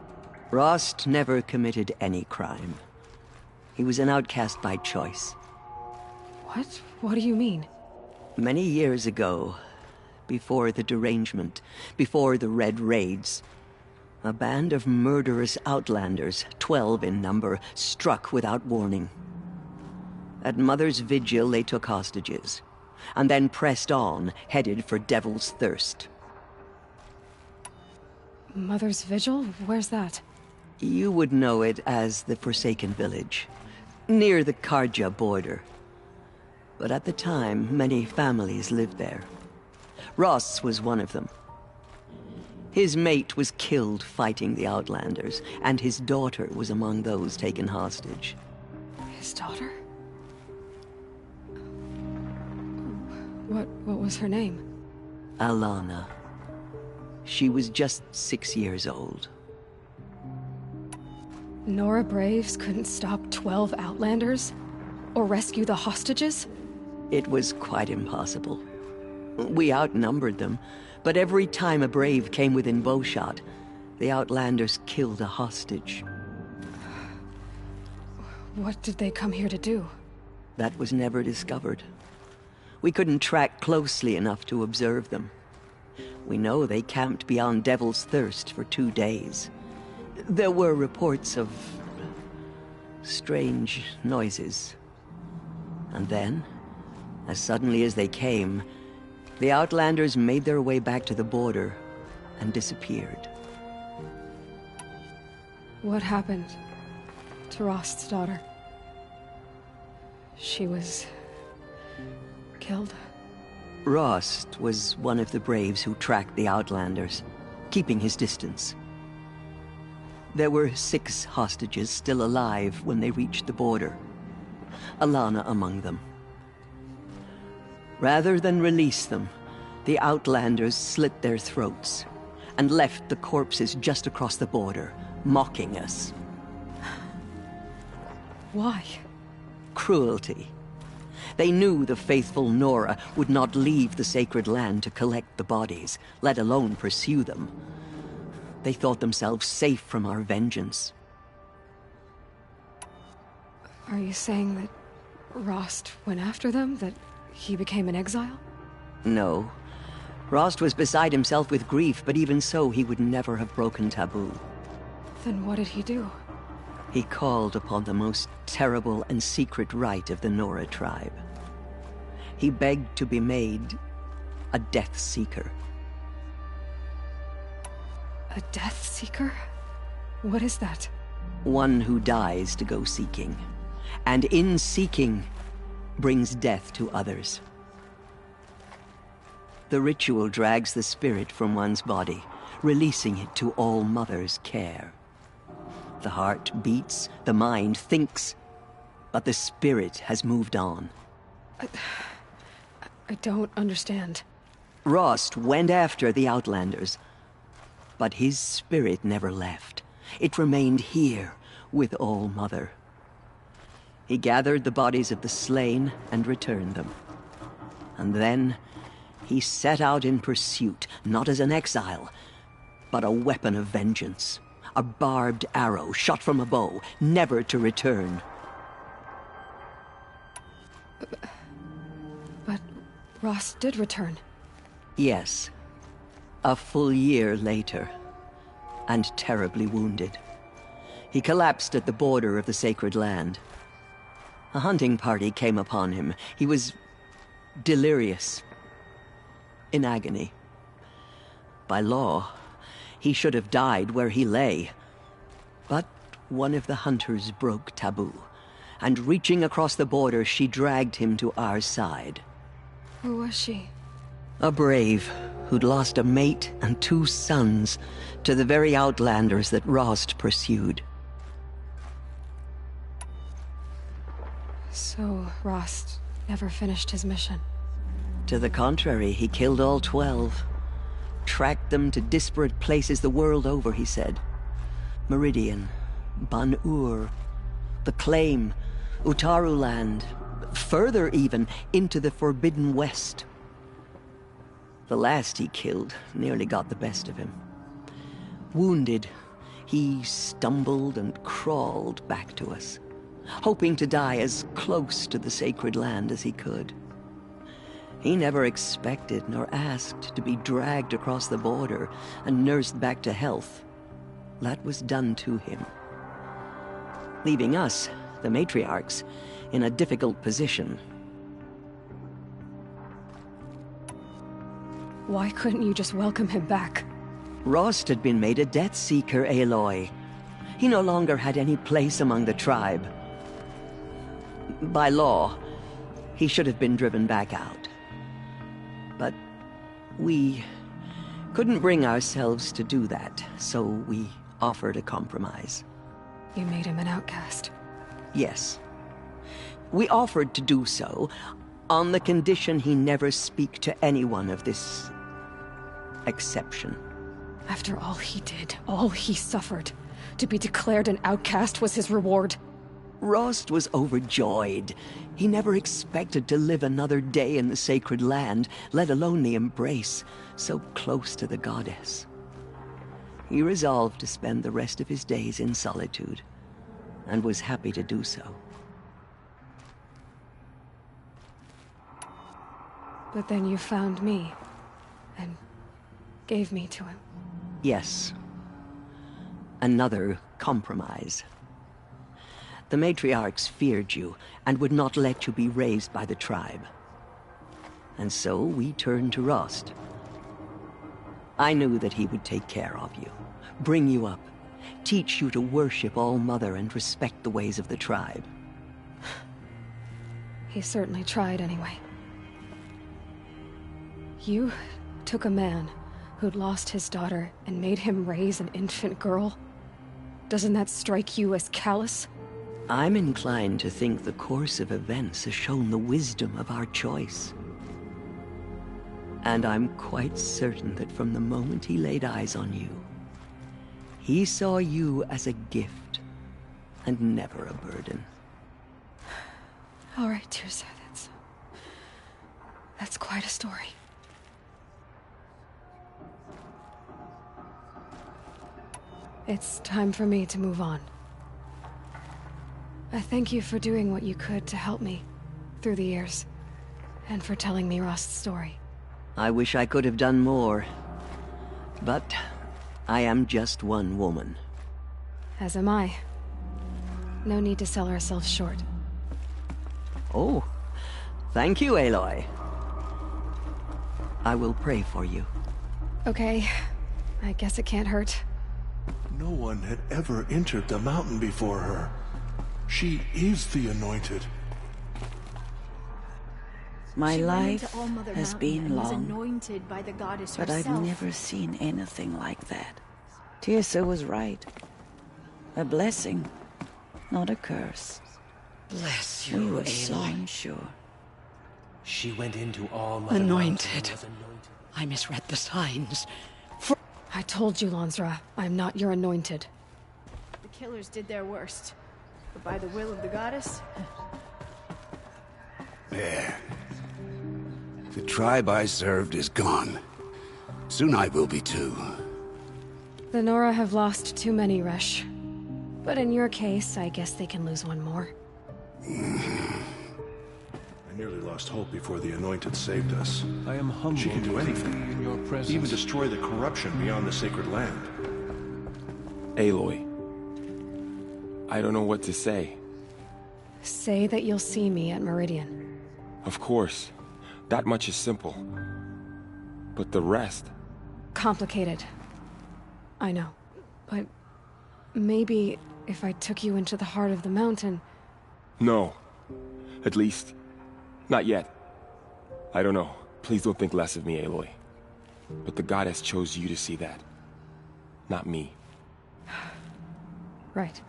Rost never committed any crime. He was an outcast by choice. What? What do you mean? Many years ago, before the derangement, before the Red Raids, a band of murderous outlanders, 12 in number, struck without warning. At Mother's vigil, they took hostages, and then pressed on, headed for Devil's Thirst. Mother's Vigil? Where's that? You would know it as the Forsaken Village, near the Carja border. But at the time, many families lived there. Ross was one of them. His mate was killed fighting the Outlanders, and his daughter was among those taken hostage. His daughter? What was her name? Alana. She was just 6 years old. Nora Braves couldn't stop 12 Outlanders? Or rescue the hostages? It was quite impossible. We outnumbered them, but every time a Brave came within bowshot, the Outlanders killed a hostage. What did they come here to do? That was never discovered. We couldn't track closely enough to observe them. We know they camped beyond Devil's Thirst for 2 days. There were reports of strange noises. And then, as suddenly as they came, the Outlanders made their way back to the border and disappeared. What happened to Rost's daughter? She was killed? Rost was one of the Braves who tracked the Outlanders, keeping his distance. There were 6 hostages still alive when they reached the border. Alana among them. Rather than release them, the Outlanders slit their throats and left the corpses just across the border, mocking us. Why? Cruelty. They knew the faithful Nora would not leave the sacred land to collect the bodies, let alone pursue them. They thought themselves safe from our vengeance. Are you saying that Rost went after them? That he became an exile? No. Rost was beside himself with grief, but even so, he would never have broken taboo. Then what did he do? He called upon the most terrible and secret rite of the Nora tribe. He begged to be made a Death Seeker. A Death Seeker? What is that? One who dies to go seeking, and in seeking, brings death to others. The ritual drags the spirit from one's body, releasing it to All Mother's care. The heart beats, the mind thinks, but the spirit has moved on. I don't understand. Rost went after the Outlanders, but his spirit never left. It remained here with All Mother. He gathered the bodies of the slain and returned them. And then he set out in pursuit, not as an exile, but a weapon of vengeance. A barbed arrow shot from a bow, never to return. But Rost did return. Yes. A full year later, and terribly wounded. He collapsed at the border of the sacred land. A hunting party came upon him. He was delirious, in agony. By law, he should have died where he lay. But one of the hunters broke taboo, and reaching across the border, she dragged him to our side. Who was she? A Brave who'd lost a mate and 2 sons to the very Outlanders that Rost pursued. So Rost never finished his mission? To the contrary, he killed all 12. Tracked them to disparate places the world over, he said. Meridian, Ban-Ur, the Claim, Utaru Land, further even, into the Forbidden West. The last he killed nearly got the best of him. Wounded, he stumbled and crawled back to us, hoping to die as close to the sacred land as he could. He never expected nor asked to be dragged across the border and nursed back to health. That was done to him, leaving us, the matriarchs, in a difficult position. Why couldn't you just welcome him back? Rost had been made a Death Seeker, Aloy. He no longer had any place among the tribe. By law, he should have been driven back out. But we couldn't bring ourselves to do that, so we offered a compromise. You made him an outcast? Yes. We offered to do so On the condition he never speak to anyone of this exception. After all he did, all he suffered, to be declared an outcast was his reward. Rost was overjoyed. He never expected to live another day in the sacred land, let alone the embrace, so close to the goddess. He resolved to spend the rest of his days in solitude, and was happy to do so. But then you found me, and gave me to him. Yes. Another compromise. The matriarchs feared you, and would not let you be raised by the tribe. And so we turned to Rost. I knew that he would take care of you, bring you up, teach you to worship All-Mother and respect the ways of the tribe. He certainly tried anyway. You took a man who'd lost his daughter and made him raise an infant girl? Doesn't that strike you as callous? I'm inclined to think the course of events has shown the wisdom of our choice. And I'm quite certain that from the moment he laid eyes on you, he saw you as a gift, and never a burden. All right, Teersa, that's quite a story. It's time for me to move on. I thank you for doing what you could to help me through the years, and for telling me Rost's story. I wish I could have done more, but I am just one woman. As am I. No need to sell ourselves short. Oh, thank you, Aloy. I will pray for you. Okay, I guess it can't hurt. No one had ever entered the mountain before her. She is the Anointed. My She went into life All-Mother has Mountain been and was long, anointed by the goddess but herself. I've never seen anything like that. Teersa was right. A blessing, not a curse. Bless We you, were so Aloy. unsure. She went into All-Mother Anointed. Mountain and was anointed. I misread the signs. I told you, Lansra, I'm not your anointed. The killers did their worst. But by the will of the goddess, There. The tribe I served is gone. Soon I will be too. The Nora have lost too many, Resh. But in your case, I guess they can lose one more. I nearly lost hope before the Anointed saved us. I am humbled She can do anything, in your presence. even destroy the corruption beyond the sacred land. Aloy. I don't know what to say. Say that you'll see me at Meridian. Of course. That much is simple. But the rest... Complicated. I know. But maybe if I took you into the heart of the mountain... No. At least, not yet. I don't know. Please don't think less of me, Aloy. But the goddess chose you to see that. Not me. Right.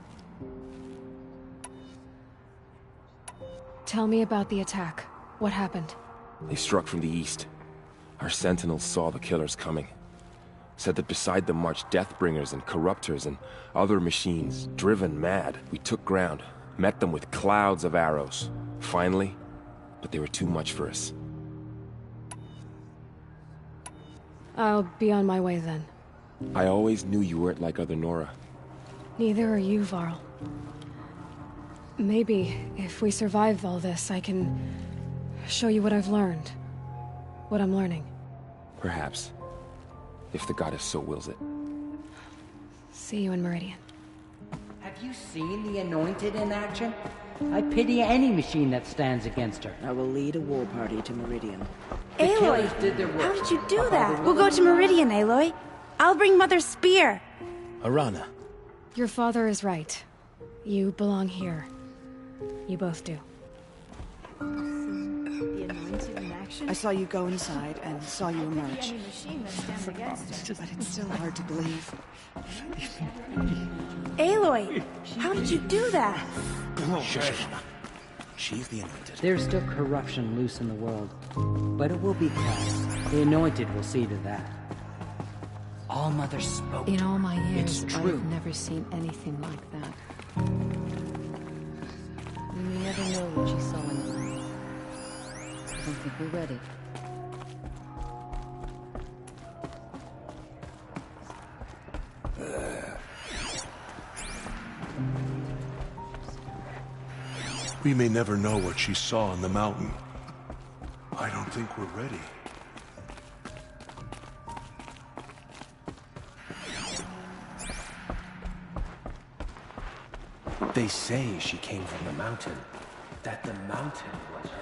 Tell me about the attack. What happened? They struck from the east. Our sentinels saw the killers coming. Said that beside them marched Deathbringers and Corruptors and other machines, driven mad. We took ground, met them with clouds of arrows. Finally, but they were too much for us. I'll be on my way then. I always knew you weren't like other Nora. Neither are you, Varl. Maybe, if we survive all this, I can show you what I've learned. What I'm learning. Perhaps. If the goddess so wills it. See you in Meridian. Have you seen the Anointed in action? I pity any machine that stands against her. I will lead a war party to Meridian. The Aloy, killers did their work. how did you do that? We'll go to Meridian, Aloy. I'll bring Mother's spear. Arana. Your father is right. You belong here. You both do. the anointed in action. I saw you go inside and saw you emerge. Any machine that stands against her. But it's still hard to believe. Aloy, how did you do that? Shush. She's the Anointed. There's still corruption loose in the world, but it will be cut. The Anointed will see to that. All Mother spoke. In all my It's years, true. I've never seen anything like that. We may never know what she saw in the night. I don't think we're ready. We may never know what she saw on the mountain. I don't think we're ready. They say she came from the mountain. That the mountain was her.